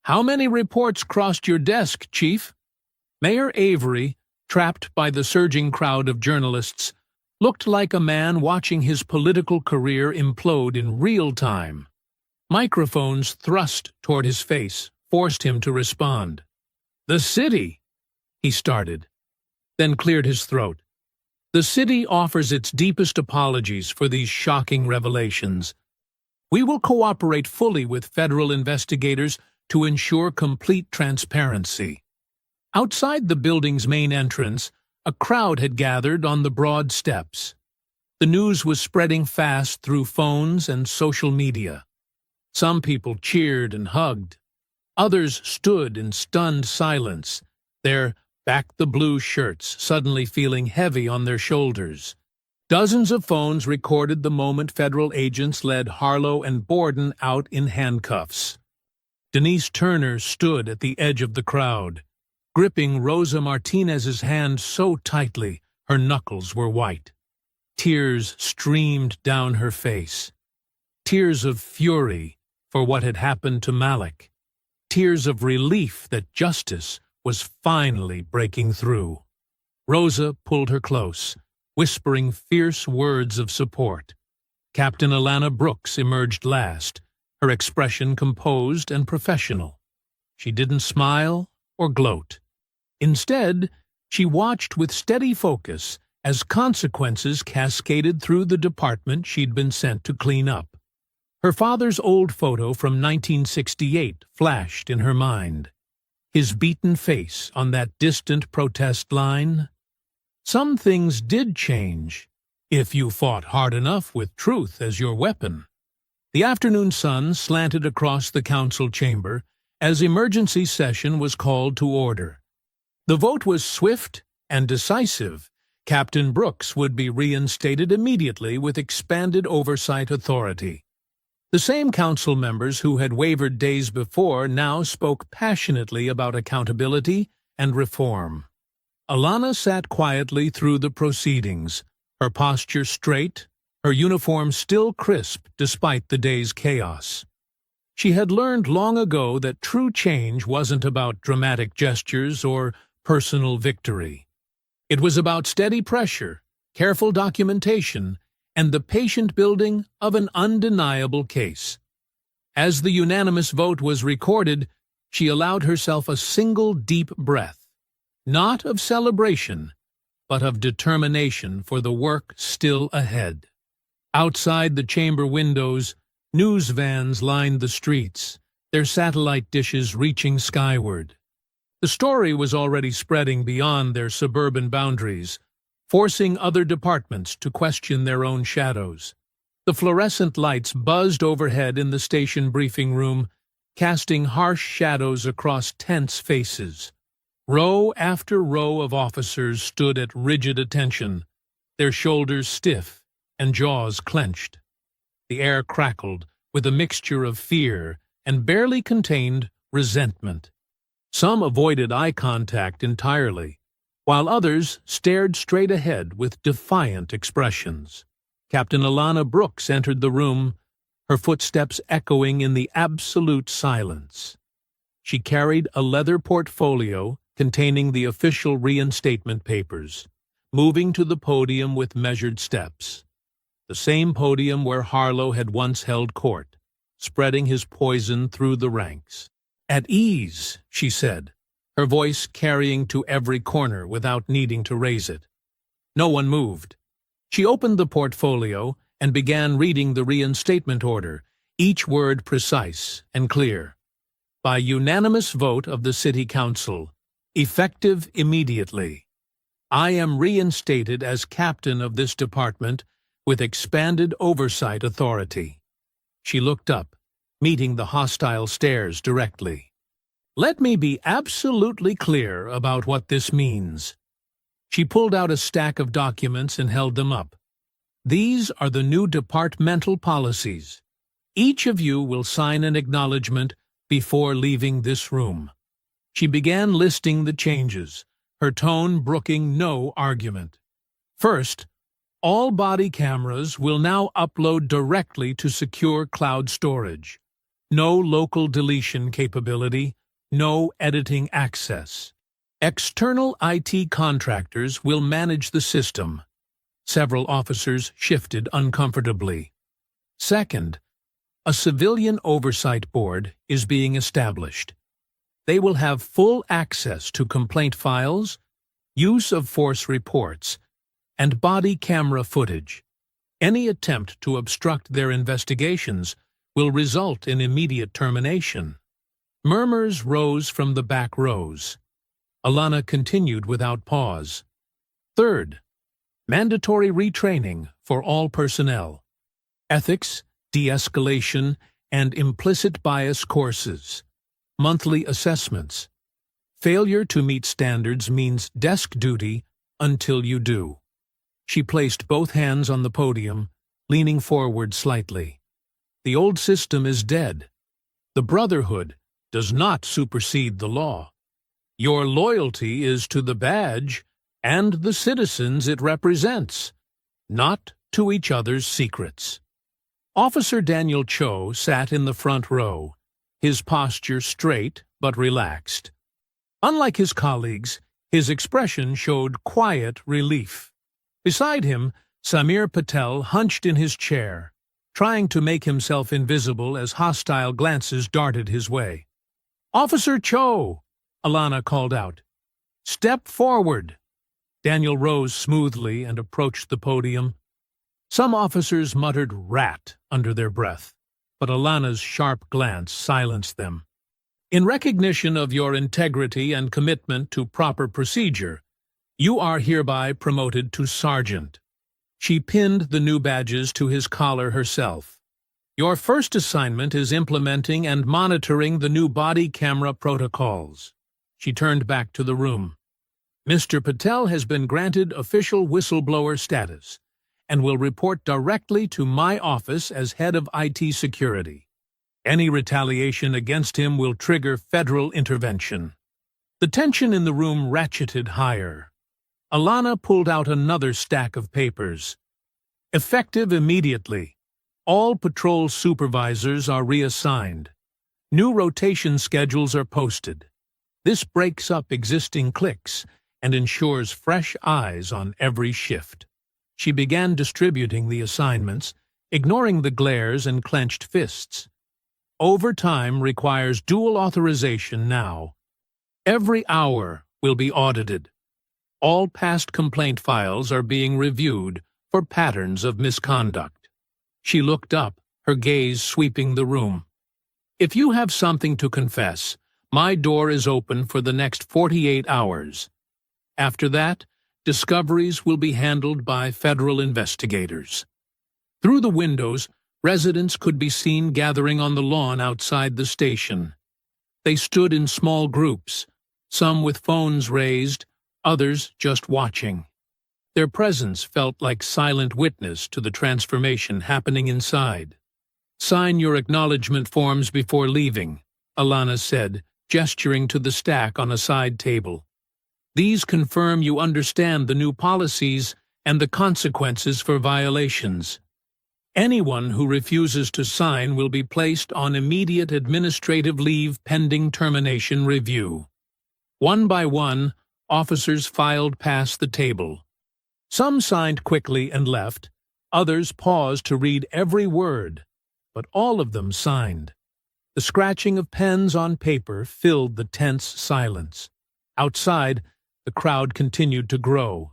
"How many reports crossed your desk, Chief?" Mayor Avery, trapped by the surging crowd of journalists, looked like a man watching his political career implode in real time. Microphones thrust toward his face forced him to respond. "The city," he started, then cleared his throat. "The city offers its deepest apologies for these shocking revelations. We will cooperate fully with federal investigators to ensure complete transparency." Outside the building's main entrance, a crowd had gathered on the broad steps. The news was spreading fast through phones and social media. Some people cheered and hugged. Others stood in stunned silence, their back-the-blue shirts suddenly feeling heavy on their shoulders. Dozens of phones recorded the moment federal agents led Harlow and Borden out in handcuffs. Denise Turner stood at the edge of the crowd, gripping Rosa Martinez's hand so tightly her knuckles were white. Tears streamed down her face. Tears of fury for what had happened to Malik, tears of relief that justice was finally breaking through. Rosa pulled her close, whispering fierce words of support. Captain Alana Brooks emerged last, her expression composed and professional. She didn't smile or gloat. Instead, she watched with steady focus as consequences cascaded through the department she'd been sent to clean up. Her father's old photo from 1968 flashed in her mind. His beaten face on that distant protest line. Some things did change, if you fought hard enough with truth as your weapon. The afternoon sun slanted across the council chamber as emergency session was called to order. The vote was swift and decisive. Captain Brooks would be reinstated immediately with expanded oversight authority. The same council members who had wavered days before now spoke passionately about accountability and reform. Alana sat quietly through the proceedings, her posture straight, her uniform still crisp despite the day's chaos. She had learned long ago that true change wasn't about dramatic gestures or personal victory. It was about steady pressure, careful documentation, and the patient building of an undeniable case. As the unanimous vote was recorded, she allowed herself a single deep breath, not of celebration, but of determination for the work still ahead. Outside the chamber windows, news vans lined the streets, their satellite dishes reaching skyward. The story was already spreading beyond their suburban boundaries, forcing other departments to question their own shadows. The fluorescent lights buzzed overhead in the station briefing room, casting harsh shadows across tense faces. Row after row of officers stood at rigid attention, their shoulders stiff and jaws clenched. The air crackled with a mixture of fear and barely contained resentment. Some avoided eye contact entirely, while others stared straight ahead with defiant expressions. Captain Alana Brooks entered the room, her footsteps echoing in the absolute silence. She carried a leather portfolio containing the official reinstatement papers, moving to the podium with measured steps. The same podium where Harlow had once held court, spreading his poison through the ranks. "At ease," she said, her voice carrying to every corner without needing to raise it. No one moved. She opened the portfolio and began reading the reinstatement order, each word precise and clear. By unanimous vote of the City Council, effective immediately, I am reinstated as captain of this department with expanded oversight authority. She looked up, meeting the hostile stares directly. Let me be absolutely clear about what this means. She pulled out a stack of documents and held them up. These are the new departmental policies. Each of you will sign an acknowledgement before leaving this room. She began listing the changes, her tone brooking no argument. First, all body cameras will now upload directly to secure cloud storage. No local deletion capability, no editing access. External IT contractors will manage the system. Several officers shifted uncomfortably. Second, a civilian oversight board is being established. They will have full access to complaint files, use of force reports, and body camera footage. Any attempt to obstruct their investigations will result in immediate termination. Murmurs rose from the back rows. Alana continued without pause. Third, mandatory retraining for all personnel. Ethics, de-escalation, and implicit bias courses. Monthly assessments. Failure to meet standards means desk duty until you do. She placed both hands on the podium, leaning forward slightly. The old system is dead. The Brotherhood does not supersede the law. Your loyalty is to the badge and the citizens it represents, not to each other's secrets. Officer Daniel Cho sat in the front row, his posture straight but relaxed. Unlike his colleagues, his expression showed quiet relief. Beside him, Samir Patel hunched in his chair, trying to make himself invisible as hostile glances darted his way. "Officer Cho!" Alana called out. "Step forward!" Daniel rose smoothly and approached the podium. Some officers muttered "rat" under their breath, but Alana's sharp glance silenced them. "In recognition of your integrity and commitment to proper procedure, you are hereby promoted to sergeant." She pinned the new badges to his collar herself. "Your first assignment is implementing and monitoring the new body camera protocols." She turned back to the room. "Mr. Patel has been granted official whistleblower status and will report directly to my office as head of IT security. Any retaliation against him will trigger federal intervention." The tension in the room ratcheted higher. Alana pulled out another stack of papers. "Effective immediately. All patrol supervisors are reassigned. New rotation schedules are posted. This breaks up existing cliques and ensures fresh eyes on every shift." She began distributing the assignments, ignoring the glares and clenched fists. "Overtime requires dual authorization now. Every hour will be audited. All past complaint files are being reviewed for patterns of misconduct." She looked up, her gaze sweeping the room. "If you have something to confess, my door is open for the next 48 hours. After that, discoveries will be handled by federal investigators." Through the windows, residents could be seen gathering on the lawn outside the station. They stood in small groups, some with phones raised, others just watching. Their presence felt like silent witness to the transformation happening inside. "Sign your acknowledgement forms before leaving," Alana said, gesturing to the stack on a side table. "These confirm you understand the new policies and the consequences for violations. Anyone who refuses to sign will be placed on immediate administrative leave pending termination review." One by one, officers filed past the table. Some signed quickly and left, others paused to read every word, but all of them signed. The scratching of pens on paper filled the tense silence. Outside, the crowd continued to grow.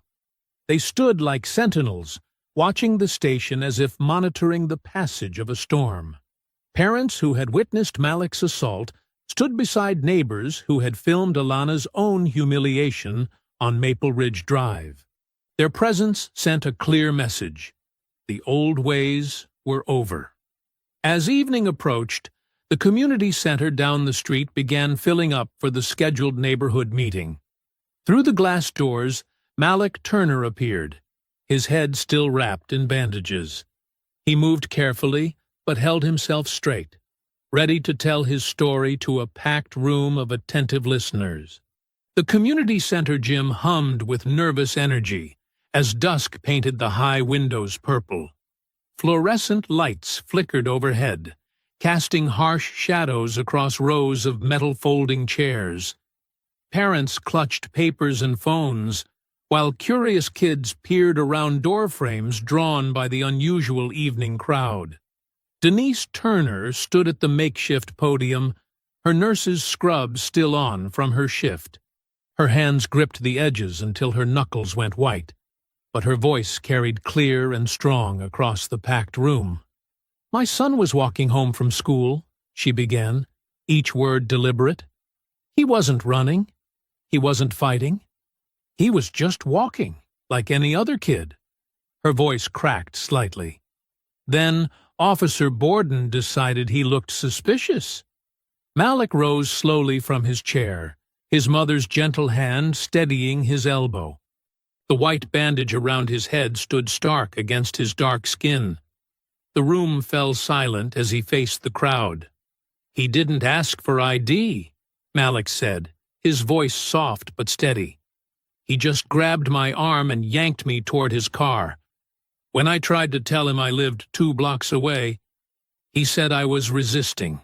They stood like sentinels, watching the station as if monitoring the passage of a storm. Parents who had witnessed Malik's assault stood beside neighbors who had filmed Alana's own humiliation on Maple Ridge Drive. Their presence sent a clear message. The old ways were over. As evening approached, the community center down the street began filling up for the scheduled neighborhood meeting. Through the glass doors, Malik Turner appeared, his head still wrapped in bandages. He moved carefully, but held himself straight, ready to tell his story to a packed room of attentive listeners. The community center gym hummed with nervous energy as dusk painted the high windows purple. Fluorescent lights flickered overhead, casting harsh shadows across rows of metal folding chairs. Parents clutched papers and phones, while curious kids peered around door frames drawn by the unusual evening crowd. Denise Turner stood at the makeshift podium, her nurse's scrub still on from her shift. Her hands gripped the edges until her knuckles went white, but her voice carried clear and strong across the packed room. "My son was walking home from school," she began, each word deliberate. "He wasn't running. He wasn't fighting. He was just walking, like any other kid." Her voice cracked slightly. Then Officer Borden decided he looked suspicious. Malik rose slowly from his chair, his mother's gentle hand steadying his elbow. The white bandage around his head stood stark against his dark skin. The room fell silent as he faced the crowd. "He didn't ask for ID," Malik said, his voice soft but steady. "He just grabbed my arm and yanked me toward his car. When I tried to tell him I lived 2 blocks away, He said I was resisting.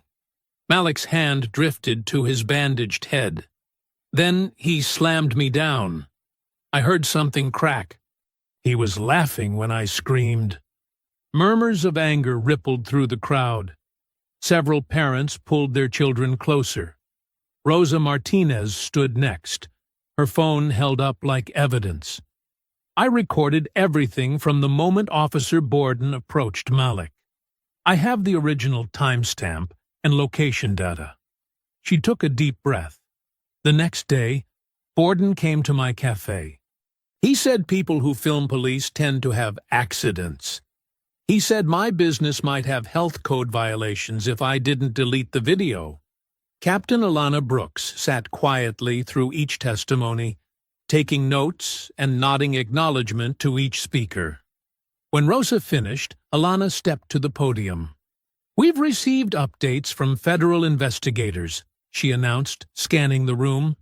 Malik's hand drifted to his bandaged head. Then he slammed me down. I heard something crack. He was laughing when I screamed. Murmurs of anger rippled through the crowd. Several parents pulled their children closer. Rosa Martinez stood next, her phone held up like evidence. I recorded everything from the moment Officer Borden approached Malik. I have the original timestamp and location data. She took a deep breath. The next day, Borden came to my cafe. He said people who film police tend to have accidents. He said my business might have health code violations if I didn't delete the video. Captain Alana Brooks sat quietly through each testimony, taking notes and nodding acknowledgement to each speaker. When Rosa finished, Alana stepped to the podium. "We've received updates from federal investigators," she announced, scanning the room.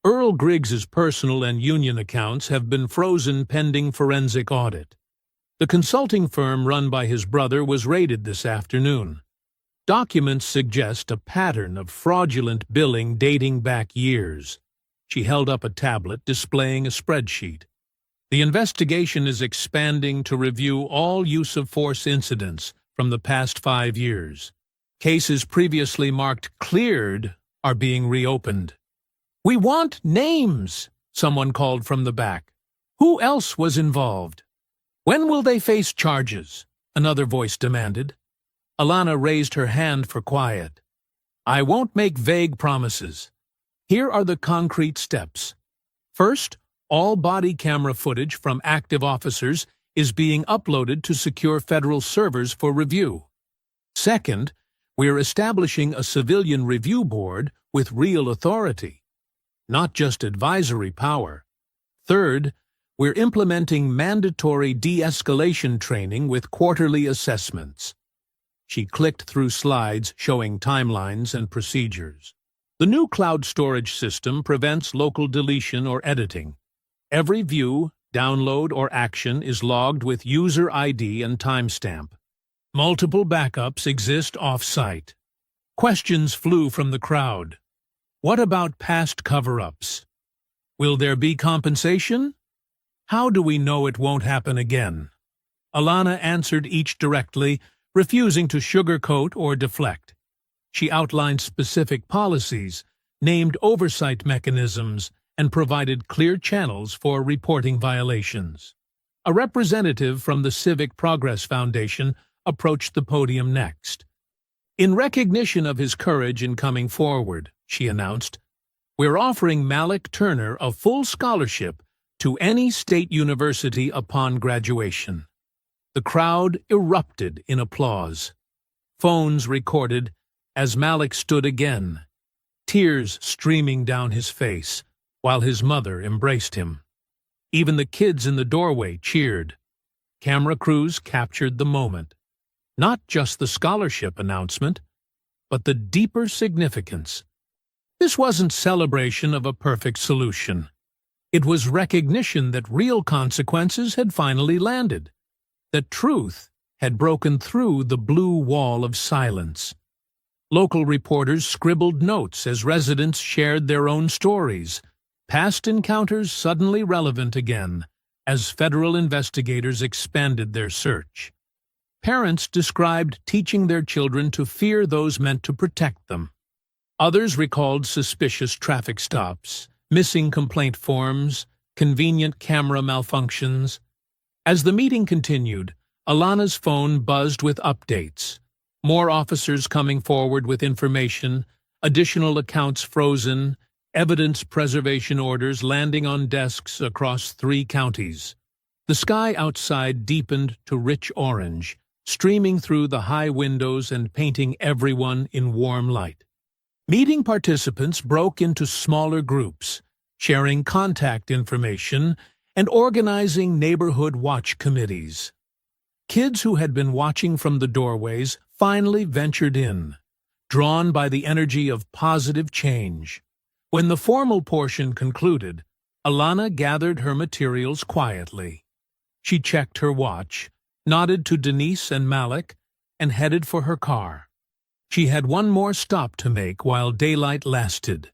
"Earl Griggs's personal and union accounts have been frozen pending forensic audit. The consulting firm run by his brother was raided this afternoon. Documents suggest a pattern of fraudulent billing dating back years." She held up a tablet displaying a spreadsheet. "The investigation is expanding to review all use-of-force incidents from the past 5 years. Cases previously marked cleared are being reopened." "We want names," someone called from the back. "Who else was involved?" "When will they face charges?" another voice demanded. Alana raised her hand for quiet. "I won't make vague promises. Here are the concrete steps. First, all body camera footage from active officers is being uploaded to secure federal servers for review. Second, we are establishing a civilian review board with real authority, not just advisory power. Third, we're implementing mandatory de-escalation training with quarterly assessments." She clicked through slides showing timelines and procedures. The new cloud storage system prevents local deletion or editing. Every view, download, or action is logged with user ID and timestamp. Multiple backups exist off-site. Questions flew from the crowd. What about past cover-ups? Will there be compensation? How do we know it won't happen again? Alana answered each directly, refusing to sugarcoat or deflect. She outlined specific policies, named oversight mechanisms, and provided clear channels for reporting violations. A representative from the Civic Progress Foundation approached the podium next. "In recognition of his courage in coming forward," she announced, "we're offering Malik Turner a full scholarship to any state university upon graduation." The crowd erupted in applause. Phones recorded as Malik stood again, tears streaming down his face, while his mother embraced him. Even the kids in the doorway cheered. Camera crews captured the moment. Not just the scholarship announcement, but the deeper significance. This wasn't celebration of a perfect solution. It was recognition that real consequences had finally landed, that truth had broken through the blue wall of silence. Local reporters scribbled notes as residents shared their own stories, past encounters suddenly relevant again as federal investigators expanded their search. Parents described teaching their children to fear those meant to protect them. Others recalled suspicious traffic stops, missing complaint forms, convenient camera malfunctions. As the meeting continued, Alana's phone buzzed with updates. More officers coming forward with information, additional accounts frozen, evidence preservation orders landing on desks across 3 counties. The sky outside deepened to rich orange, streaming through the high windows and painting everyone in warm light. Meeting participants broke into smaller groups, sharing contact information and organizing neighborhood watch committees. Kids who had been watching from the doorways finally ventured in, drawn by the energy of positive change. When the formal portion concluded, Alana gathered her materials quietly. She checked her watch, nodded to Denise and Malik, and headed for her car. She had one more stop to make while daylight lasted.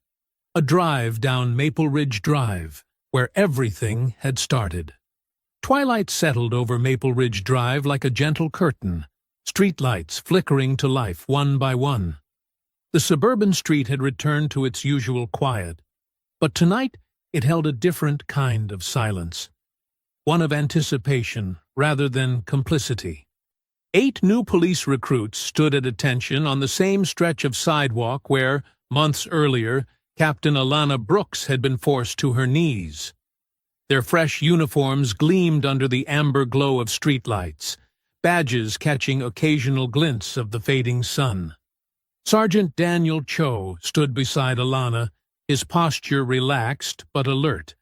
A drive down Maple Ridge Drive, where everything had started. Twilight settled over Maple Ridge Drive like a gentle curtain, streetlights flickering to life one by one. The suburban street had returned to its usual quiet, but tonight it held a different kind of silence, one of anticipation rather than complicity. 8 new police recruits stood at attention on the same stretch of sidewalk where, months earlier, Captain Alana Brooks had been forced to her knees. Their fresh uniforms gleamed under the amber glow of streetlights, badges catching occasional glints of the fading sun. Sergeant Daniel Cho stood beside Alana, his posture relaxed but alert.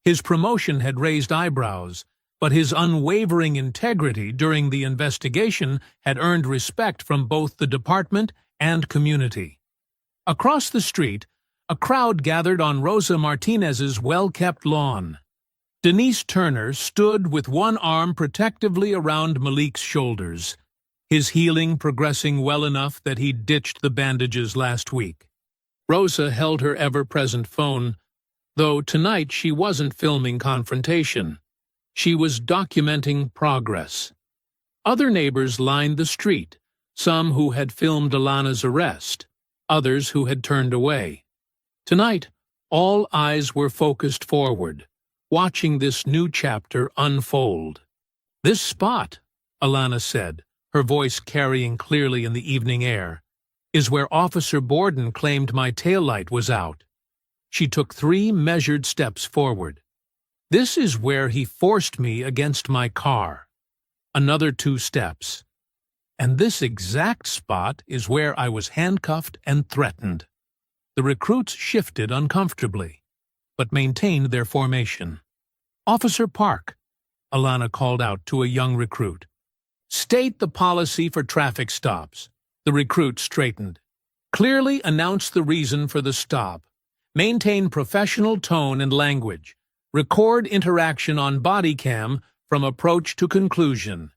His promotion had raised eyebrows, but his unwavering integrity during the investigation had earned respect from both the department and community. Across the street, a crowd gathered on Rosa Martinez's well-kept lawn. Denise Turner stood with one arm protectively around Malik's shoulders, his healing progressing well enough that he'd ditched the bandages last week. Rosa held her ever-present phone, though tonight she wasn't filming confrontation. She was documenting progress. Other neighbors lined the street, some who had filmed Alana's arrest, others who had turned away. Tonight, all eyes were focused forward, watching this new chapter unfold. "This spot," Alana said, her voice carrying clearly in the evening air, "is where Officer Borden claimed my taillight was out." She took 3 measured steps forward. "This is where he forced me against my car." Another 2 steps. "And this exact spot is where I was handcuffed and threatened." The recruits shifted uncomfortably, but maintained their formation. "Officer Park," Alana called out to a young recruit. "State the policy for traffic stops." The recruit straightened. "Clearly announce the reason for the stop. Maintain professional tone and language. Record interaction on body cam from approach to conclusion.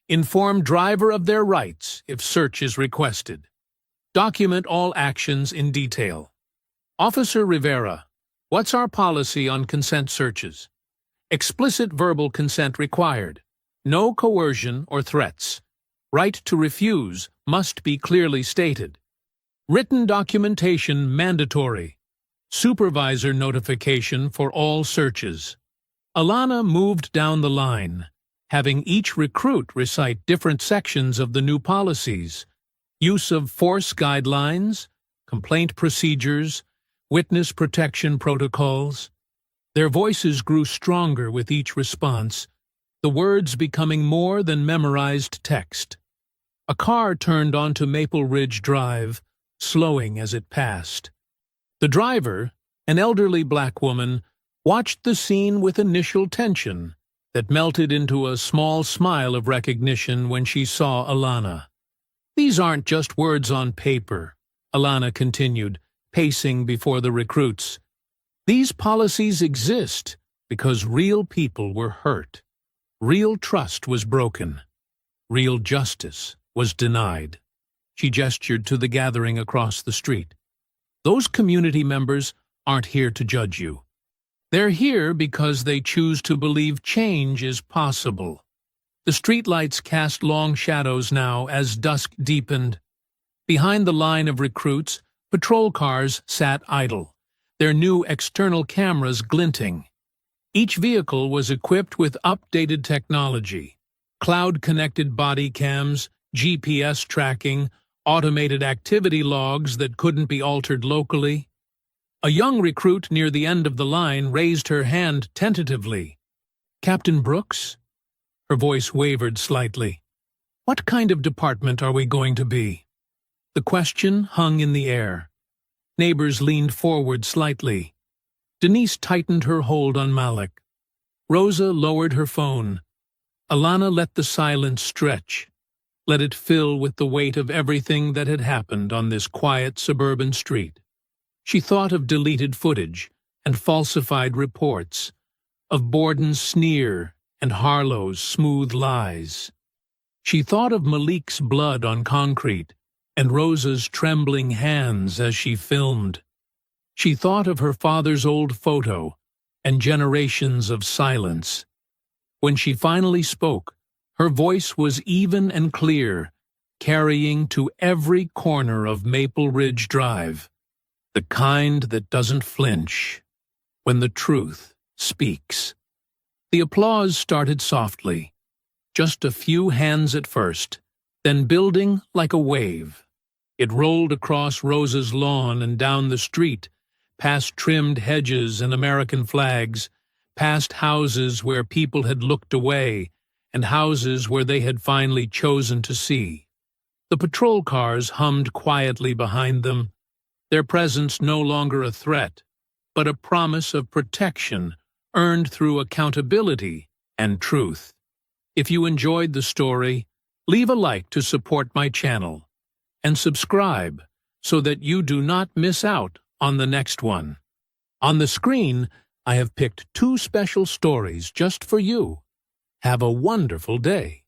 Inform driver of their rights if search is requested. Document all actions in detail." "Officer Rivera, what's our policy on consent searches?" "Explicit verbal consent required. No coercion or threats. Right to refuse must be clearly stated. Written documentation mandatory. Supervisor notification for all searches." Alana moved down the line, having each recruit recite different sections of the new policies: use of force guidelines, complaint procedures, witness protection protocols. Their voices grew stronger with each response, the words becoming more than memorized text. A car turned onto Maple Ridge Drive, slowing as it passed. The driver, an elderly black woman, watched the scene with initial tension that melted into a small smile of recognition when she saw Alana. "These aren't just words on paper," Alana continued, pacing before the recruits. "These policies exist because real people were hurt. Real trust was broken. Real justice was denied." She gestured to the gathering across the street. "Those community members aren't here to judge you. They're here because they choose to believe change is possible." The streetlights cast long shadows now as dusk deepened. Behind the line of recruits, patrol cars sat idle, their new external cameras glinting. Each vehicle was equipped with updated technology: cloud-connected body cams, GPS tracking, automated activity logs that couldn't be altered locally. A young recruit near the end of the line raised her hand tentatively. "Captain Brooks?" Her voice wavered slightly. "What kind of department are we going to be?" The question hung in the air. Neighbors leaned forward slightly. Denise tightened her hold on Malik. Rosa lowered her phone. Alana let the silence stretch, let it fill with the weight of everything that had happened on this quiet suburban street. She thought of deleted footage and falsified reports, of Borden's sneer and Harlow's smooth lies. She thought of Malik's blood on concrete and Rosa's trembling hands as she filmed. She thought of her father's old photo and generations of silence. When she finally spoke, her voice was even and clear, carrying to every corner of Maple Ridge Drive, the kind that doesn't flinch when the truth speaks. The applause started softly, just a few hands at first, then building like a wave. It rolled across Rosa's lawn and down the street, past trimmed hedges and American flags, past houses where people had looked away, and houses where they had finally chosen to see. The patrol cars hummed quietly behind them, their presence no longer a threat, but a promise of protection earned through accountability and truth. If you enjoyed the story, leave a like to support my channel, and subscribe so that you do not miss out on the next one. On the screen, I have picked 2 special stories just for you. Have a wonderful day.